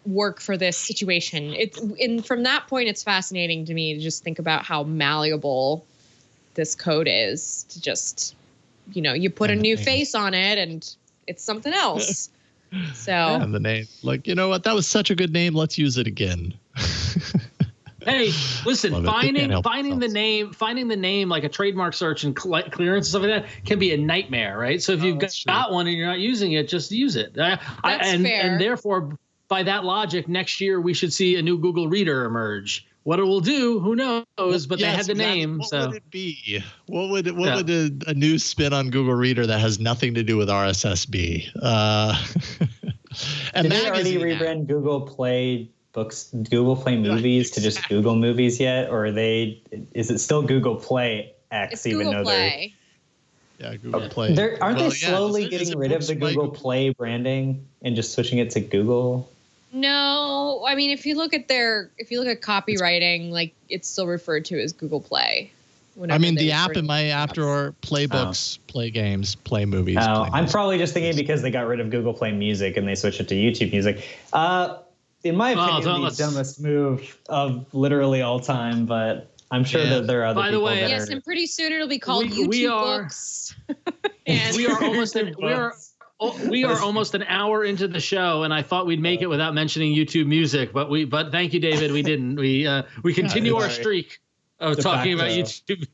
work for this situation. And from that point, it's fascinating to me to just think about how malleable this code is, to just, you put a new face on it and it's something else. So and the name, like, you know what, that was such a good name, let's use it again. Hey, listen, finding the name like a trademark search and clearance and stuff like that can be a nightmare, right? So if you've got one and you're not using it, just use it. That's fair. And therefore, by that logic, next year we should see a new Google Reader emerge. What it will do, who knows? But they had the name. What would it be? What would a new spin on Google Reader that has nothing to do with RSS be? Did they already rebrand Google Play Books, Google Play Movies to just Google Movies yet, or is it still Google Play X? It's even Google Play. Google Play. Aren't they slowly getting rid of the Google Play branding and just switching it to Google? No, I mean, if you look at copywriting, like, it's still referred to as Google Play. I mean, the app in my app drawer: play books, play games, play movies. I'm probably just thinking because they got rid of Google Play Music and they switched it to YouTube Music. In my opinion, the dumbest move of literally all time, but I'm sure that there are other people that yes, and pretty soon it'll be called YouTube Books. And we are almost an hour into the show, and I thought we'd make it without mentioning YouTube Music, but thank you, David, we didn't. We continue our streak of talking about YouTube.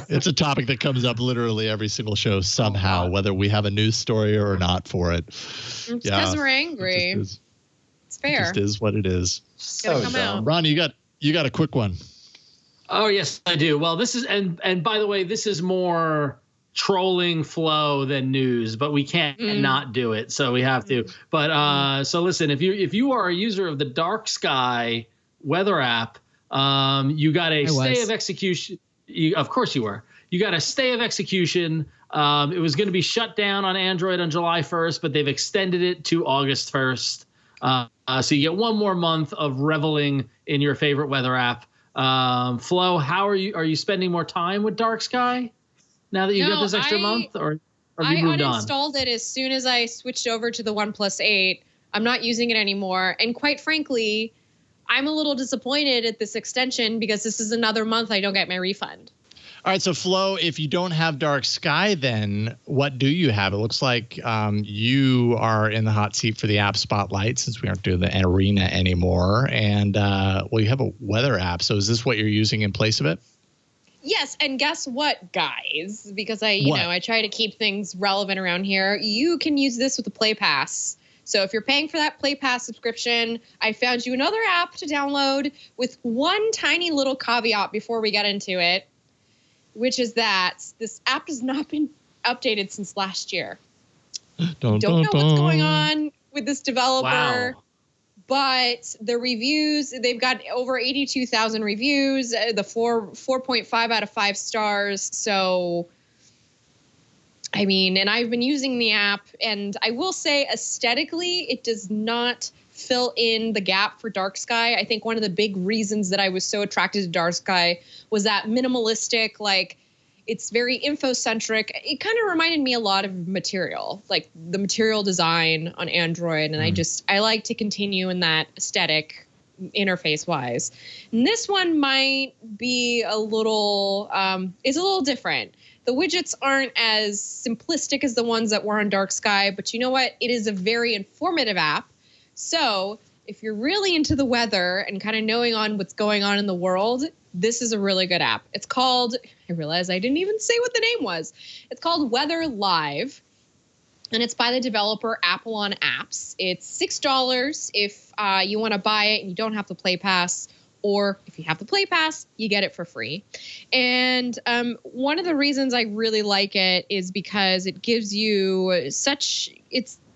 It's a topic that comes up literally every single show somehow, whether we have a news story or not for it. It's because we're angry. It's fair. It just is what it is. So come out. Ron, you got a quick one. Oh yes, I do. Well, this is and by the way, this is more trolling flow than news, but we can't not do it, so we have to. But so listen, if you are a user of the Dark Sky weather app, you got a stay of execution. Of course you were. You got a stay of execution. It was going to be shut down on Android on July 1st, but they've extended it to August 1st. So you get one more month of reveling in your favorite weather app. Flo, how are you spending more time with Dark Sky now that you got this extra month, or have you moved on? I uninstalled it as soon as I switched over to the OnePlus 8. I'm not using it anymore. And quite frankly, I'm a little disappointed at this extension because this is another month I don't get my refund. All right, so Flo, if you don't have Dark Sky, then what do you have? It looks like you are in the hot seat for the app spotlight since we aren't doing the arena anymore. And, you have a weather app. So is this what you're using in place of it? Yes, and guess what, guys? Because I try to keep things relevant around here. You can use this with the Play Pass. So if you're paying for that Play Pass subscription, I found you another app to download with one tiny little caveat before we get into it, which is that this app has not been updated since last year. Don't know what's going on with this developer. Wow. But the reviews, they've got over 82,000 reviews, the 4.5 out of 5 stars. So, I mean, and I've been using the app, and I will say aesthetically, it does not fill in the gap for Dark Sky. I think one of the big reasons that I was so attracted to Dark Sky was that minimalistic, like, it's very info-centric. It kind of reminded me a lot of Material, like the Material design on Android. And I like to continue in that aesthetic interface-wise. And this one might be a little, it's a little different. The widgets aren't as simplistic as the ones that were on Dark Sky, but you know what? It is a very informative app. So if you're really into the weather and kind of knowing on what's going on in the world, this is a really good app. It's called, I realized I didn't even say what the name was. It's called Weather Live, and it's by the developer Apple on Apps. It's $6 if you want to buy it and you don't have the Play Pass, or if you have the Play Pass, you get it for free. And one of the reasons I really like it is because it gives you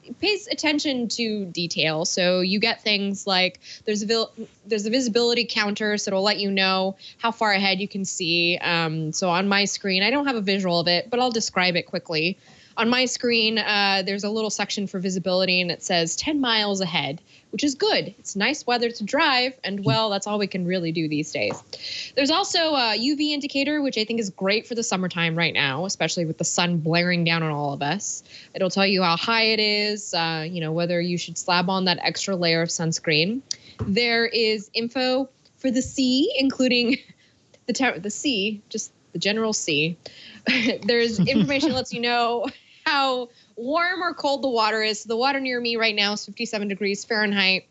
it pays attention to detail. So you get things like there's a visibility counter, so it'll let you know how far ahead you can see. So on my screen, I don't have a visual of it, but I'll describe it quickly. On my screen, there's a little section for visibility, and it says 10 miles ahead, which is good. It's nice weather to drive, and well, that's all we can really do these days. There's also a UV indicator, which I think is great for the summertime right now, especially with the sun blaring down on all of us. It'll tell you how high it is, whether you should slab on that extra layer of sunscreen. There is info for the sea, including the sea, just the general sea. There's information that lets you know how warm or cold the water is. So the water near me right now is 57 degrees Fahrenheit,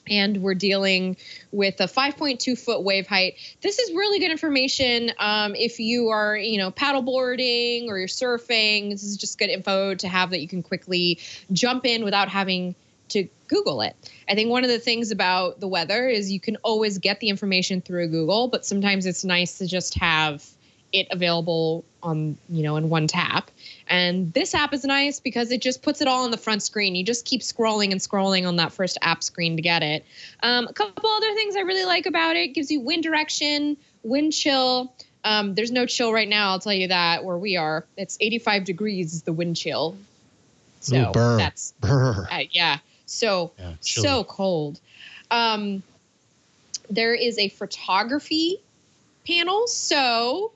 and we're dealing with a 5.2 foot wave height. This is really good information if you are, paddleboarding or you're surfing. This is just good info to have that you can quickly jump in without having to Google it. I think one of the things about the weather is you can always get the information through Google, but sometimes it's nice to just have it available on, in one tap. And this app is nice because it just puts it all on the front screen. You just keep scrolling and scrolling on that first app screen to get it. A couple other things I really like about it: gives you wind direction, wind chill. There's no chill right now, I'll tell you that, where we are. It's 85 degrees is the wind chill. So that's so cold. There is a photography panel. So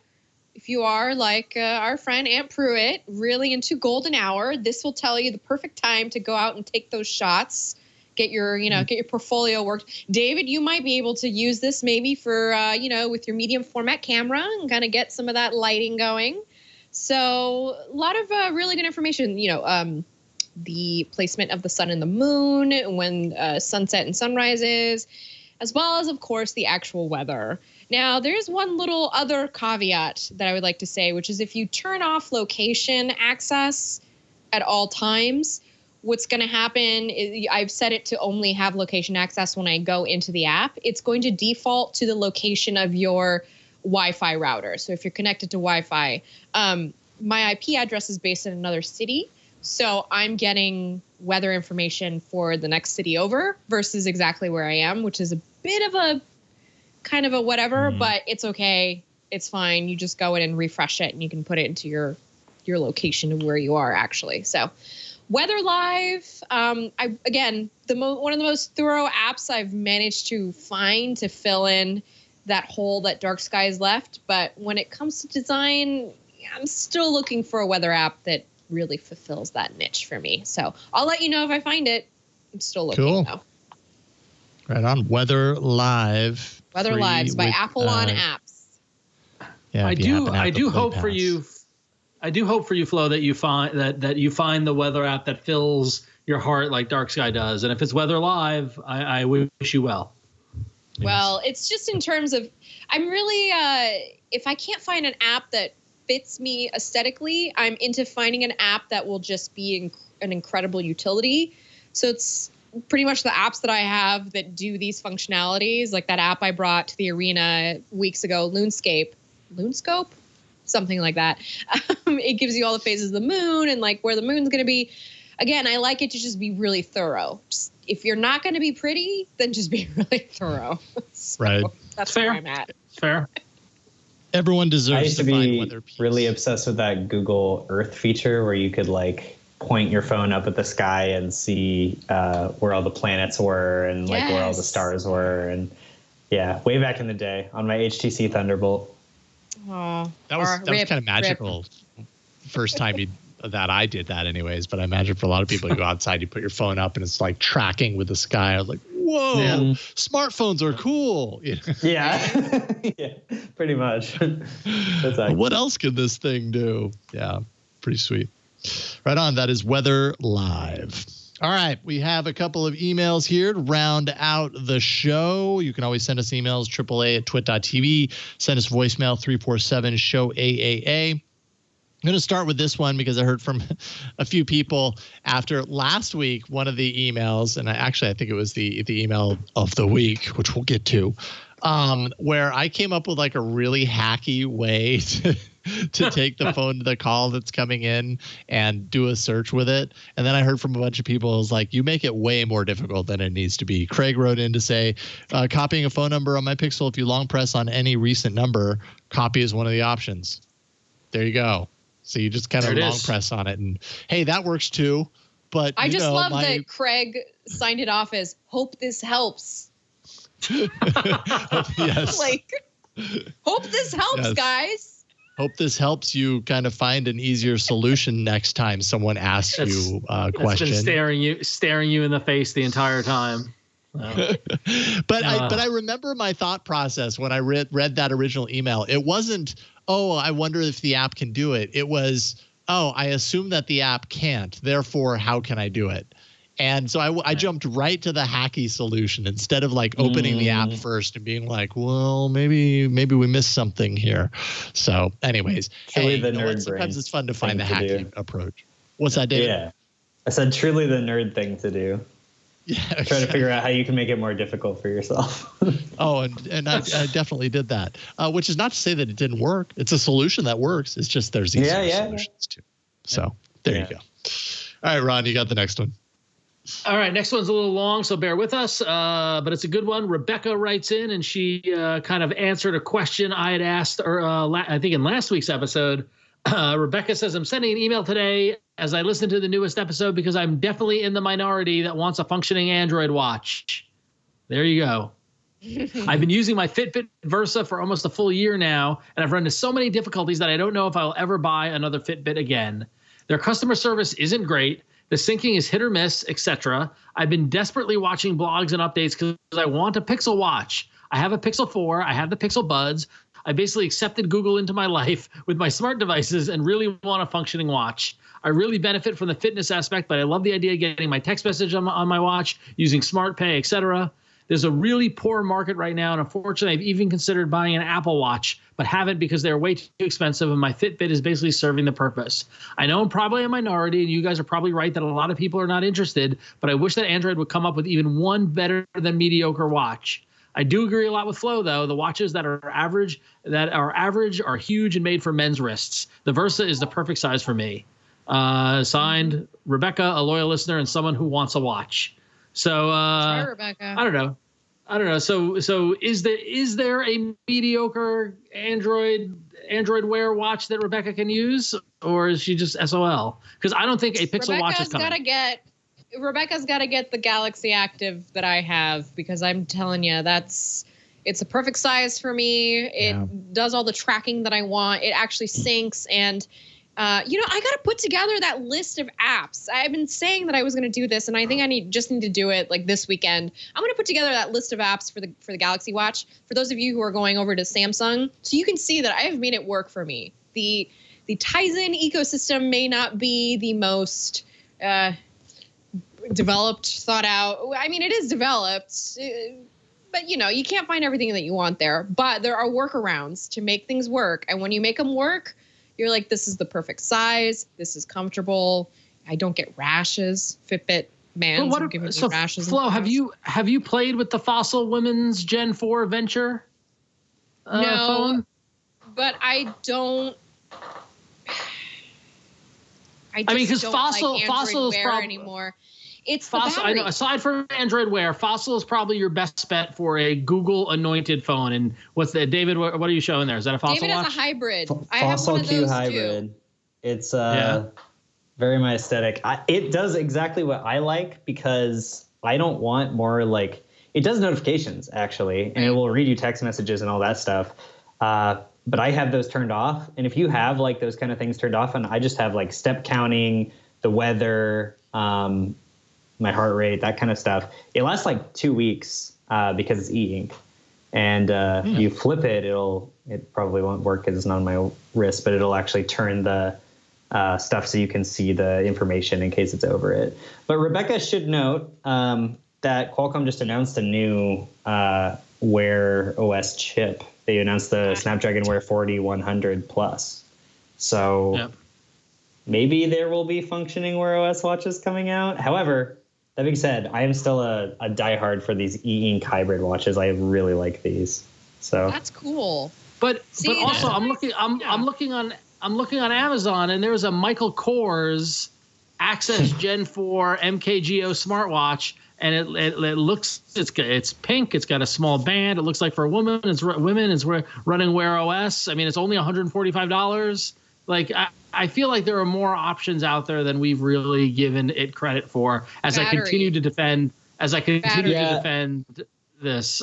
if you are like our friend Aunt Pruitt, really into golden hour, this will tell you the perfect time to go out and take those shots. Get your portfolio worked. David, you might be able to use this maybe for, with your medium format camera and kind of get some of that lighting going. So a lot of really good information, the placement of the sun and the moon, when sunset and sunrise is, as well as, of course, the actual weather. Now, there's one little other caveat that I would like to say, which is if you turn off location access at all times, what's going to happen is I've set it to only have location access when I go into the app. It's going to default to the location of your Wi-Fi router. So if you're connected to Wi-Fi, my IP address is based in another city. So I'm getting weather information for the next city over versus exactly where I am, which is a bit of a kind of a whatever, but it's okay. It's fine. You just go in and refresh it and you can put it into your location of where you are actually. So Weather Live, one of the most thorough apps I've managed to find to fill in that hole that Dark Skies left. But when it comes to design, I'm still looking for a weather app that really fulfills that niche for me. So I'll let you know if I find it. I'm still looking though. Right on. Weather Live. Weather Lives by Apple on Apps. Yeah, I do hope for you, Flo, that you find that you find the weather app that fills your heart like Dark Sky does. And if it's Weather Live, I wish you well. Well, it's just in terms of, I'm really, if I can't find an app that fits me aesthetically, I'm into finding an app that will just be an incredible utility. So it's pretty much the apps that I have that do these functionalities, like that app I brought to the arena weeks ago, Loonscope, something like that. It gives you all the phases of the moon and like where the moon's going to be. Again, I like it to just be really thorough. Just, if you're not going to be pretty, then just be really thorough. So right. That's fair. where I'm at. Fair. Everyone deserves I used to find be weather peace. really obsessed with that Google Earth feature where you could like point your phone up at the sky and see where all the planets were and like where all the stars were. And yeah, way back in the day on my HTC Thunderbolt. Oh, that was kind of magical. First time that I did that anyways, but I imagine for a lot of people, you go outside, you put your phone up and it's like tracking with the sky. I was like, whoa, smartphones are cool. Yeah, yeah, pretty much. What else can this thing do? Yeah, pretty sweet. Right on. That is Weather Live. All right. We have a couple of emails here to round out the show. You can always send us emails, AAA@twit.tv. Send us voicemail, 347-SHOW-AAA. I'm going to start with this one because I heard from a few people after last week, one of the emails, and I think it was the email of the week, which we'll get to, where I came up with like a really hacky way to take the phone to the call that's coming in and do a search with it. And then I heard from a bunch of people, it was like, you make it way more difficult than it needs to be. Craig wrote in to say, copying a phone number on my Pixel, if you long press on any recent number, copy is one of the options. There you go. So you just kind of long press on it, and hey, that works too. But I just love that Craig signed it off as "Hope this helps." Yes. Like, hope this helps, guys. Hope this helps you kind of find an easier solution next time someone asks you a question. It's been staring you in the face the entire time. But I remember my thought process when I read that original email. It wasn't, oh, I wonder if the app can do it. It was, oh, I assume that the app can't. Therefore, how can I do it? And so I jumped right to the hacky solution instead of like opening the app first and being like, well, maybe we missed something here. So anyways, sometimes it's fun to find the hacky approach. What's that, David? Yeah. I said truly the nerd thing to do. Yeah, try to figure out how you can make it more difficult for yourself. Oh, and I definitely did that, which is not to say that it didn't work. It's a solution that works. It's just there's easier solutions too. So there you go. All right, Ron, you got the next one. All right, next one's a little long, so bear with us, but it's a good one. Rebecca writes in, and she kind of answered a question I had asked, I think in last week's episode. Rebecca says, I'm sending an email today as I listen to the newest episode because I'm definitely in the minority that wants a functioning Android watch. There you go. I've been using my Fitbit Versa for almost a full year now, and I've run into so many difficulties that I don't know if I'll ever buy another Fitbit again. Their customer service isn't great. The syncing is hit or miss, etc. I've been desperately watching blogs and updates because I want a Pixel watch. I have a Pixel 4. I have the Pixel Buds. I basically accepted Google into my life with my smart devices and really want a functioning watch. I really benefit from the fitness aspect, but I love the idea of getting my text message on my watch, using Smart Pay, etc. There's a really poor market right now, and unfortunately, I've even considered buying an Apple Watch, but haven't because they're way too expensive, and my Fitbit is basically serving the purpose. I know I'm probably a minority, and you guys are probably right that a lot of people are not interested, but I wish that Android would come up with even one better than mediocre watch. I do agree a lot with Flo, though. The watches that are average are huge and made for men's wrists. The Versa is the perfect size for me. Signed, Rebecca, a loyal listener and someone who wants a watch. So Sorry, Rebecca. I don't know. So is there a mediocre Android Wear watch that Rebecca can use, or is she just SOL? Because I don't think a Pixel watch is coming. Rebecca's got to get the Galaxy Active that I have, because I'm telling you, it's a perfect size for me. It does all the tracking that I want. It actually syncs. And, I got to put together that list of apps. I've been saying that I was going to do this, and I think I just need to do it like this weekend. I'm going to put together that list of apps for the Galaxy Watch. For those of you who are going over to Samsung, so you can see that I have made it work for me. The Tizen ecosystem may not be the most developed, thought out. I mean, it is developed, but you can't find everything that you want there. But there are workarounds to make things work, and when you make them work, you're like, this is the perfect size. This is comfortable. I don't get rashes. Fitbit man, giving me rashes. Flo, have you played with the Fossil Women's Gen 4 Venture? No, phone? But I don't. Because Fossil is probably anymore. It's Fossil. I know. Aside from Android Wear, Fossil is probably your best bet for a Google anointed phone. And what's that, David? What are you showing there? Is that a Fossil David watch? has a hybrid. I have one of those Q hybrid. Too. It's very my aesthetic. It does exactly what I like, because I don't want more like, it does notifications actually, and it will read you text messages and all that stuff. But I have those turned off. And if you have like those kind of things turned off, and I just have like step counting, the weather, my heart rate, that kind of stuff. It lasts like 2 weeks because it's e-ink. And you flip it, it probably won't work because it's not on my wrist, but it'll actually turn the stuff so you can see the information in case it's over it. But Rebecca should note that Qualcomm just announced a new Wear OS chip. They announced the Snapdragon Wear 4100 Plus. So maybe there will be functioning Wear OS watches coming out. However, that being said, I am still a diehard for these e-ink hybrid watches. I really like these. So that's cool. But also I'm looking on Amazon, and there's a Michael Kors Access Gen 4 MKGO smartwatch, and it looks, it's pink. It's got a small band. It looks like for women. It's running Wear OS. I mean, it's only $145. Like, I feel like there are more options out there than we've really given it credit for. As I continue to defend this.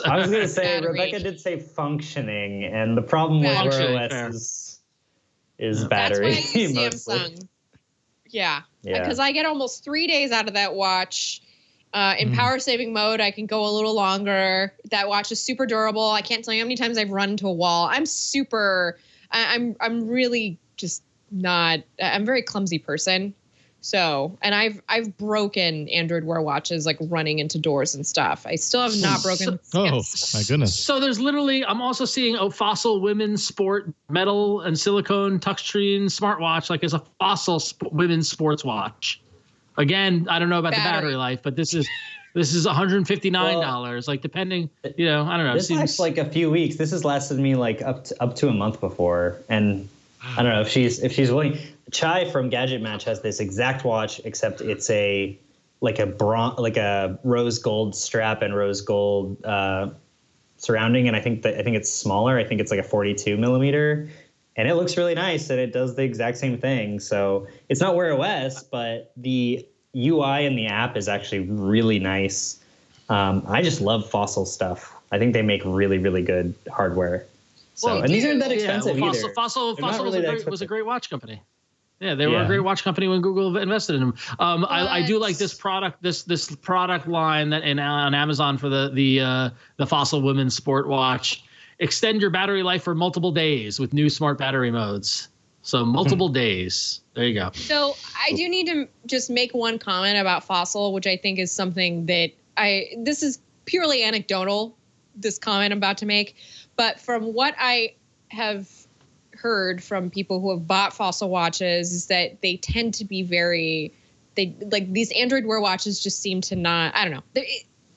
I was going to say, Rebecca did say functioning, and the problem with Wear OS is battery. That's why I use Samsung. Yeah, because I get almost 3 days out of that watch. In power saving mode, I can go a little longer. That watch is super durable. I can't tell you how many times I've run into a wall. I'm really just not. I'm a very clumsy person. So, and I've broken Android Wear watches like running into doors and stuff. I still have not broken. Oh my goodness! So there's literally, I'm also seeing a Fossil women's sport metal and silicone touchscreen smartwatch. Like it's a Fossil women's sports watch. Again, I don't know about the battery life, but this is $159. Like depending, I don't know. This lasts like a few weeks. This has lasted me like up to a month before, and I don't know if she's willing. Chai from Gadget Match has this exact watch, except it's a rose gold strap and rose gold surrounding, and I think it's smaller. I think it's like a 42 millimeter, and it looks really nice, and it does the exact same thing. So it's not Wear OS, but the UI in the app is actually really nice. I just love Fossil stuff. I think they make really, really good hardware. So, and these aren't that expensive either. Fossil was a great watch company. Yeah, they were a great watch company when Google invested in them. I do like this product, this product line that on Amazon for the Fossil women's sport watch. Extend your battery life for multiple days with new smart battery modes. So multiple days. There you go. So I do need to just make one comment about Fossil, which I think is something that this is purely anecdotal, this comment I'm about to make. But from what I have heard from people who have bought Fossil watches is that they tend to be these Android Wear watches just seem to not, I don't know.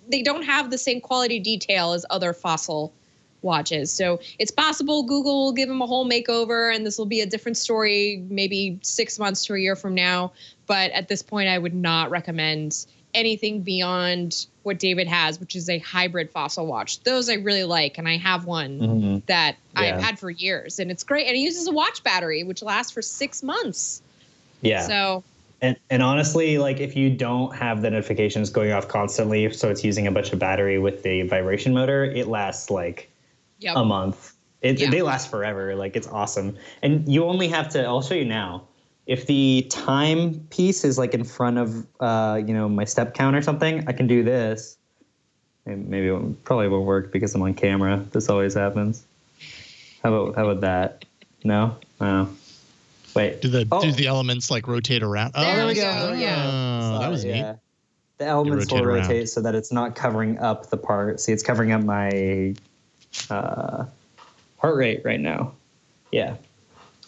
They don't have the same quality detail as other Fossil watches. So it's possible Google will give them a whole makeover and this will be a different story maybe 6 months to a year from now. But at this point, I would not recommend anything beyond what David has, which is a hybrid Fossil watch. Those I really like, and I have one that I've had for years, and it's great. And it uses a watch battery, which lasts for 6 months. Yeah. So. And honestly, like if you don't have the notifications going off constantly, so it's using a bunch of battery with the vibration motor, it lasts like a month. They last forever. Like it's awesome. And you only have to. I'll show you now. If the time piece is like in front of, my step count or something, I can do this. Maybe it probably won't work because I'm on camera. This always happens. How about that? No? Oh. Wait. Do the elements like rotate around? Oh, there we go. Yeah. That was neat. The elements will rotate so that it's not covering up the part. See, it's covering up my heart rate right now. Yeah.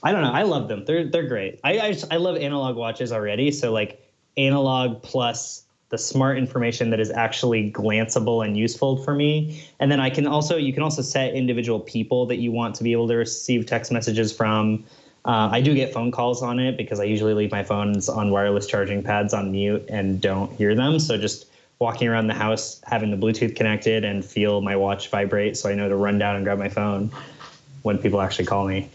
I don't know. I love them. They're great. I love analog watches already. So like analog plus the smart information that is actually glanceable and useful for me. And then you can also set individual people that you want to be able to receive text messages from. I do get phone calls on it because I usually leave my phones on wireless charging pads on mute and don't hear them. So just walking around the house, having the Bluetooth connected and feel my watch vibrate so I know to run down and grab my phone when people actually call me.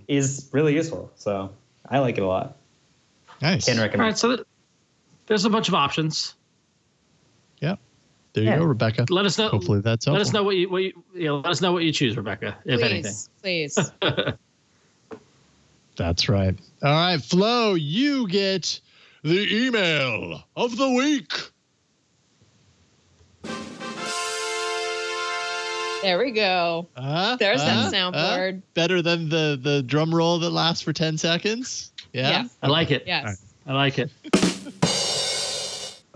Is really useful. So I like it a lot. Nice. Can recommend. All right, so there's a bunch of options. Yep. There you go, Rebecca. Let us know. Hopefully that's helpful. Let us know what you let us know what you choose, Rebecca, if anything. Please. That's right. All right, Flo, you get the email of the week. There we go. There's that soundboard. Better than the drum roll that lasts for 10 seconds? Yeah? I like it. Yes. Right. I like it.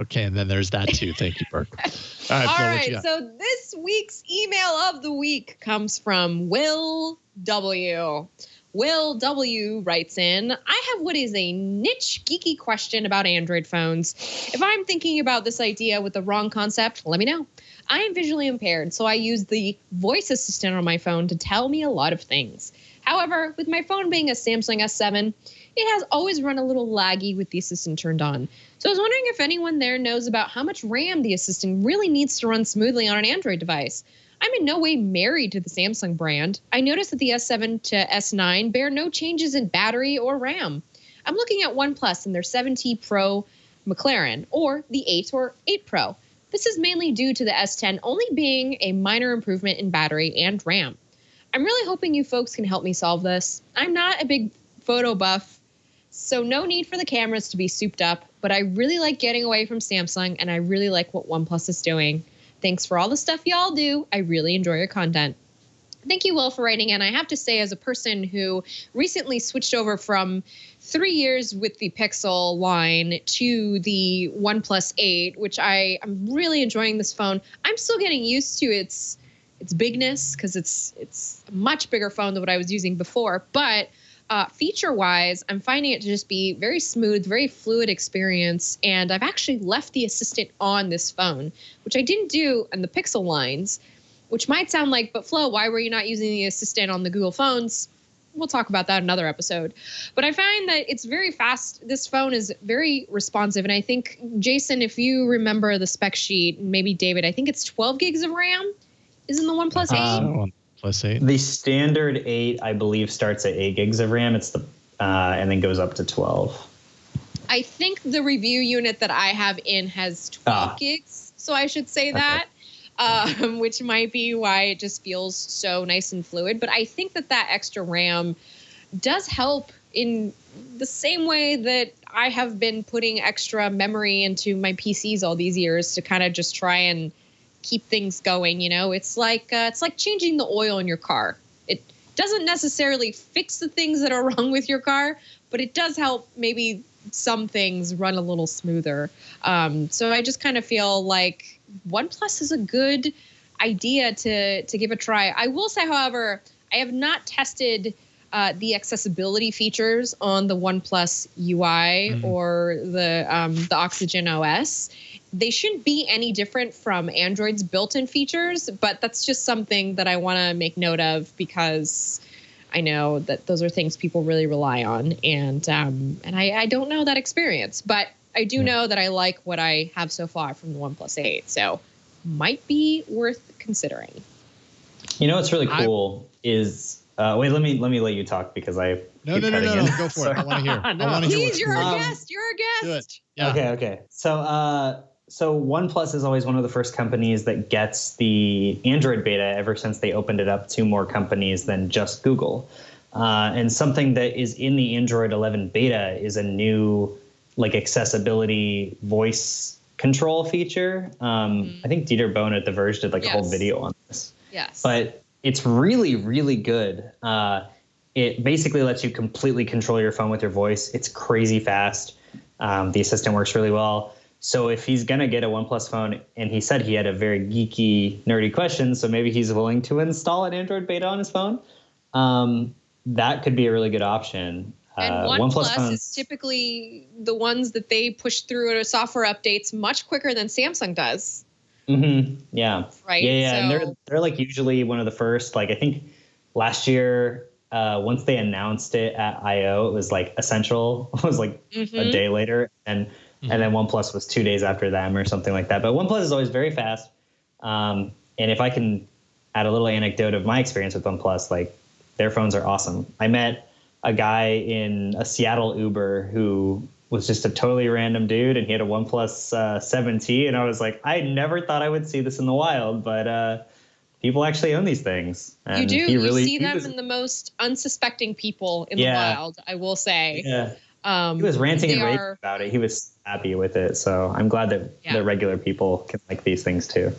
Okay, and then there's that too. Thank you, Burke. All right, All Flo, right, so this week's email of the week comes from Will W. Will W. writes in, I have what is a niche geeky question about Android phones. If I'm thinking about this idea with the wrong concept, let me know. I am visually impaired, so I use the voice assistant on my phone to tell me a lot of things. However, with my phone being a Samsung S7, it has always run a little laggy with the assistant turned on. So I was wondering if anyone there knows about how much RAM the assistant really needs to run smoothly on an Android device. I'm in no way married to the Samsung brand. I noticed that the S7 to S9 bear no changes in battery or RAM. I'm looking at OnePlus and their 7T Pro McLaren, or the 8 or 8 Pro. This is mainly due to the S10 only being a minor improvement in battery and RAM. I'm really hoping you folks can help me solve this. I'm not a big photo buff, so no need for the cameras to be souped up, but I really like getting away from Samsung, and I really like what OnePlus is doing. Thanks for all the stuff y'all do. I really enjoy your content. Thank you, Will, for writing in. I have to say, as a person who recently switched over from 3 years with the Pixel line to the OnePlus 8, which I'm really enjoying this phone. I'm still getting used to its bigness because it's a much bigger phone than what I was using before. But feature-wise, I'm finding it to just be very smooth, very fluid experience. And I've actually left the assistant on this phone, which I didn't do on the Pixel lines, which might sound like, but Flo, why were you not using the assistant on the Google phones? We'll talk about that in another episode. But I find that it's very fast. This phone is very responsive. And I think, Jason, if you remember the spec sheet, maybe David, I think it's 12 gigs of RAM is in the OnePlus 8. OnePlus 8. The standard 8, I believe, starts at 8 gigs of RAM. It's and then goes up to 12. I think the review unit that I have in has 12 gigs. So I should say that. Which might be why it just feels so nice and fluid. But I think that extra RAM does help in the same way that I have been putting extra memory into my PCs all these years to kind of just try and keep things going. You know, it's like changing the oil in your car. It doesn't necessarily fix the things that are wrong with your car, but it does help maybe some things run a little smoother. So I just kind of feel like OnePlus is a good idea to give a try. I will say, however, I have not tested the accessibility features on the OnePlus UI or the Oxygen OS. They shouldn't be any different from Android's built-in features, but that's just something that I want to make note of because I know that those are things people really rely on, and I don't know that experience, but I do know that I like what I have so far from the OnePlus 8, so might be worth considering. You know what's really cool is wait, let me let you talk because I no, go for it. I want to hear. Please, you're our guest. You're our guest. Do it. Yeah. Okay. So OnePlus is always one of the first companies that gets the Android beta ever since they opened it up to more companies than just Google. And something that is in the Android 11 beta is a new accessibility voice control feature. I think Dieter Bohn at The Verge did a whole video on this. Yes. But it's really, really good. It basically lets you completely control your phone with your voice. It's crazy fast. The assistant works really well. So if he's going to get a OnePlus phone, and he said he had a very geeky, nerdy question, so maybe he's willing to install an Android beta on his phone, that could be a really good option. And OnePlus is typically the ones that they push through software updates much quicker than Samsung does. Mm-hmm. Yeah. Right. Yeah. So, and they're usually one of the first. I think last year, once they announced it at I/O, it was essential. It was a day later, and then OnePlus was 2 days after them or something like that. But OnePlus is always very fast. And if I can add a little anecdote of my experience with OnePlus, their phones are awesome. I met a guy in a Seattle Uber who was just a totally random dude, and he had a OnePlus 7T, and I was like, I never thought I would see this in the wild, but people actually own these things. And you do. You see them in the most unsuspecting people in the wild, I will say. Yeah. He was ranting and raving about it. He was happy with it. So I'm glad that the regular people can like these things too.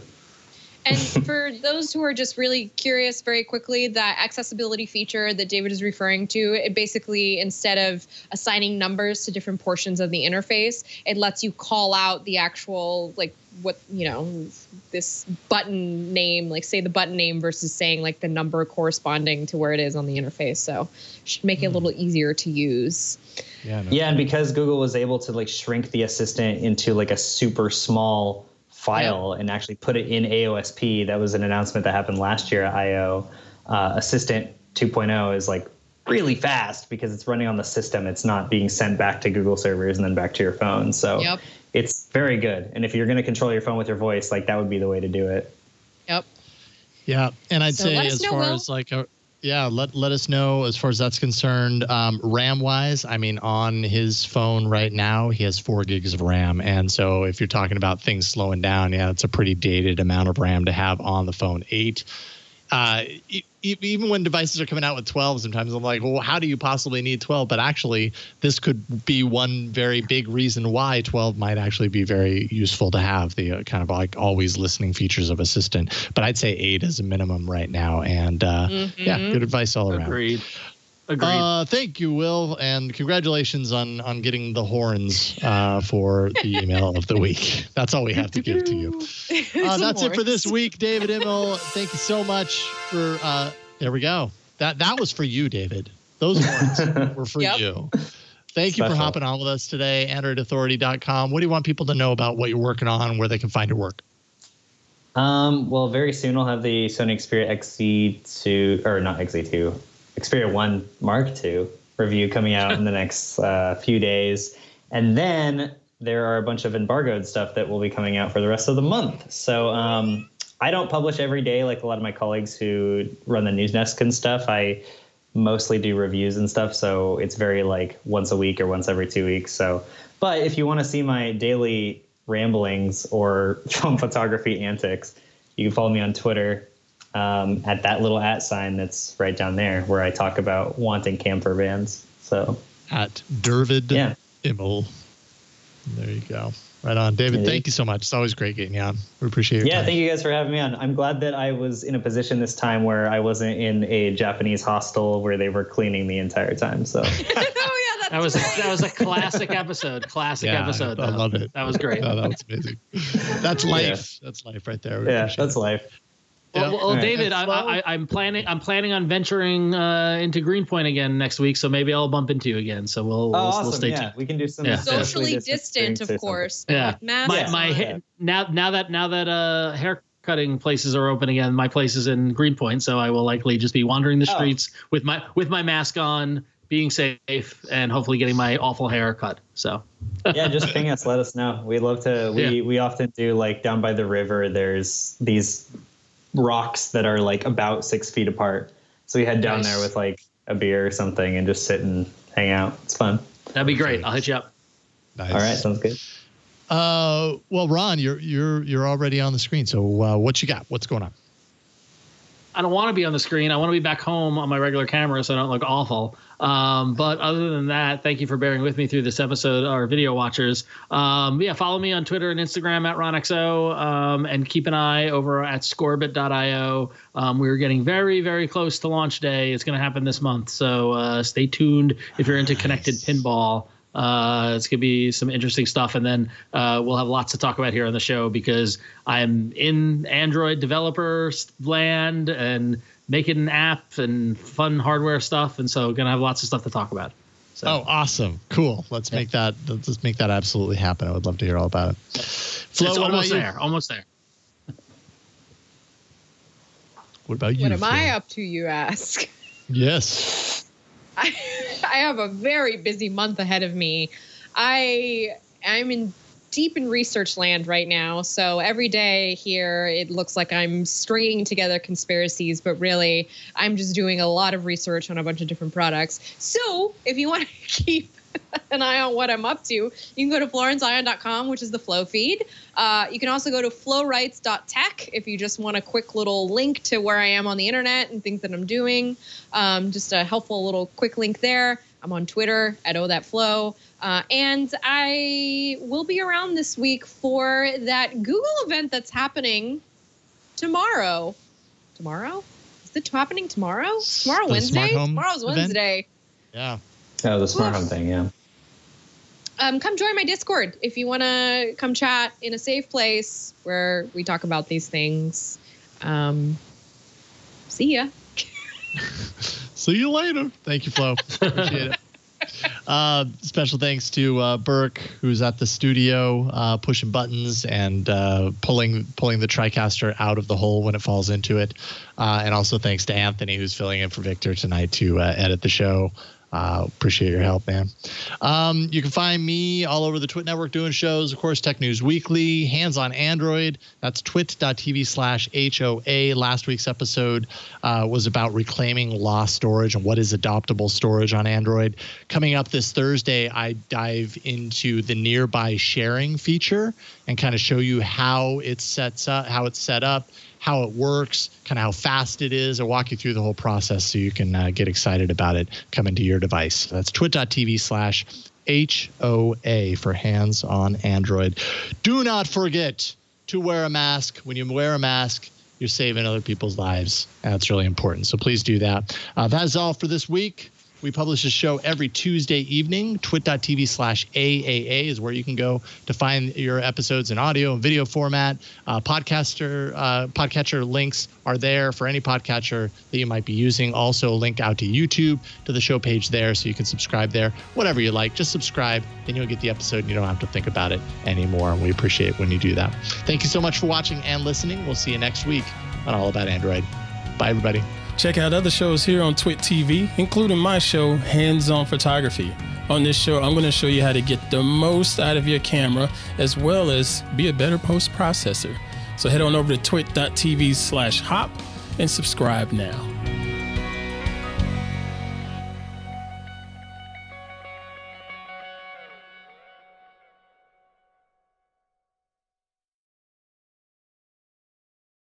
And for those who are just really curious, very quickly, that accessibility feature that David is referring to, it basically, instead of assigning numbers to different portions of the interface, it lets you call out the actual, this button name, say the button name versus saying the number corresponding to where it is on the interface. So it should make it a little easier to use. Yeah, and because Google was able to shrink the assistant into a super small file and actually put it in AOSP. That was an announcement that happened last year at I/O. Assistant 2.0 is really fast because it's running on the system. It's not being sent back to Google servers and then back to your phone. So it's very good. And if you're going to control your phone with your voice, that would be the way to do it. Yep. Yeah, and I'd So say let us as know, far Will. as like let us know as far as that's concerned. RAM wise, I mean, on his phone right now, he has 4 gigs of RAM, and so if you're talking about things slowing down, yeah, it's a pretty dated amount of RAM to have on the phone. 8. Even when devices are coming out with 12, sometimes I'm like, well, how do you possibly need 12? But actually, this could be one very big reason why 12 might actually be very useful to have, the kind of like always listening features of Assistant. But I'd say 8 is a minimum right now. And yeah, good advice all around. Agreed. Thank you, Will, and congratulations on getting the horns for the email of the week. That's all we have to give to you. That's it for this week, David Imel. Thank you so much for. There we go. That was for you, David. Those horns were for you. Thank you for hopping on with us today. AndroidAuthority.com. What do you want people to know about what you're working on, where they can find your work? Well, very soon we'll have the Sony Xperia XZ2, or not XZ2. Xperia 1 Mark II review coming out in the next few days. And then there are a bunch of embargoed stuff that will be coming out for the rest of the month. So I don't publish every day like a lot of my colleagues who run the news desk and stuff. I mostly do reviews and stuff. So it's very like once a week or once every 2 weeks. So, but if you want to see my daily ramblings or film photography antics, you can follow me on Twitter. At that little @ that's right down there where I talk about wanting camper vans. So at David Imel. There you go. Right on. David, thank you so much. It's always great getting you on. We appreciate your time. Thank you guys for having me on. I'm glad that I was in a position this time where I wasn't in a Japanese hostel where they were cleaning the entire time. So that was a classic episode. Episode. I love it. That was great. Oh, that was amazing. That's life. That's life right there. That's life. Well, David, I'm planning on venturing into Greenpoint again next week, so maybe I'll bump into you again. So we'll stay tuned. We can do some socially distant, of course. Yeah, now that hair cutting places are open again, my place is in Greenpoint, so I will likely just be wandering the streets with my mask on, being safe, and hopefully getting my awful hair cut. So just ping us, let us know. We'd love to. We often do, like, down by the river. There's these rocks that are like about 6 feet apart, so we head down there with like a beer or something and just sit and hang out. It's fun. That'd be great. I'll hit you up. Nice. All right, sounds good. Well, Ron, you're already on the screen, so what you got? What's going on? I don't want to be on the screen. I want to be back home on my regular camera so I don't look awful. But other than that, thank you for bearing with me through this episode, our video watchers. Follow me on Twitter and Instagram at RonXO, and keep an eye over at scorebit.io. We're getting very, very close to launch day. It's going to happen this month. So stay tuned if you're into connected pinball. It's going to be some interesting stuff. And then we'll have lots to talk about here on the show because I'm in Android developer land and making an app and fun hardware stuff. And so going to have lots of stuff to talk about. So. Oh, awesome. Cool. Let's make that absolutely happen. I would love to hear all about it. Flo, it's almost there. Almost there. What about you? What am I up to, you ask? Yes. I have a very busy month ahead of me. I'm deep in research land right now. So every day here, it looks like I'm stringing together conspiracies, but really I'm just doing a lot of research on a bunch of different products. So if you want to keep an eye on what I'm up to, you can go to florenceion.com, which is the Flow feed. You can also go to flowrights.tech if you just want a quick little link to where I am on the internet and things that I'm doing. Just a helpful little quick link there. I'm on Twitter at OThatFlow. And I will be around this week for that Google event that's happening tomorrow. Tomorrow? Is it happening tomorrow? Tomorrow, Wednesday? Tomorrow's Wednesday. Yeah. Oh, the smart home thing, yeah. Come join my Discord if you want to come chat in a safe place where we talk about these things. See ya. See you later. Thank you, Flo. Appreciate it. Special thanks to Burke, who's at the studio pushing buttons and pulling the TriCaster out of the hole when it falls into it. And also thanks to Anthony, who's filling in for Victor tonight to edit the show. Appreciate your help, man. You can find me all over the Twit Network doing shows. Of course, Tech News Weekly, Hands on Android. That's twit.tv/HOA. Last week's episode was about reclaiming lost storage and what is adoptable storage on Android. Coming up this Thursday, I dive into the nearby sharing feature and kind of show you how it's set up, how it works, kind of how fast it is. I'll walk you through the whole process so you can get excited about it coming to your device. That's twit.tv/HOA for Hands on Android. Do not forget to wear a mask. When you wear a mask, you're saving other people's lives. That's really important. So please do that. That is all for this week. We publish a show every Tuesday evening. Twit.tv/AAA is where you can go to find your episodes in audio and video format. Podcatcher links are there for any podcatcher that you might be using. Also, a link out to YouTube to the show page there, so you can subscribe there. Whatever you like, just subscribe. Then you'll get the episode and you don't have to think about it anymore. And we appreciate it when you do that. Thank you so much for watching and listening. We'll see you next week on All About Android. Bye, everybody. Check out other shows here on Twit TV, including my show, Hands on Photography. On this show, I'm going to show you how to get the most out of your camera, as well as be a better post processor. So head on over to twit.tv/hop and subscribe now.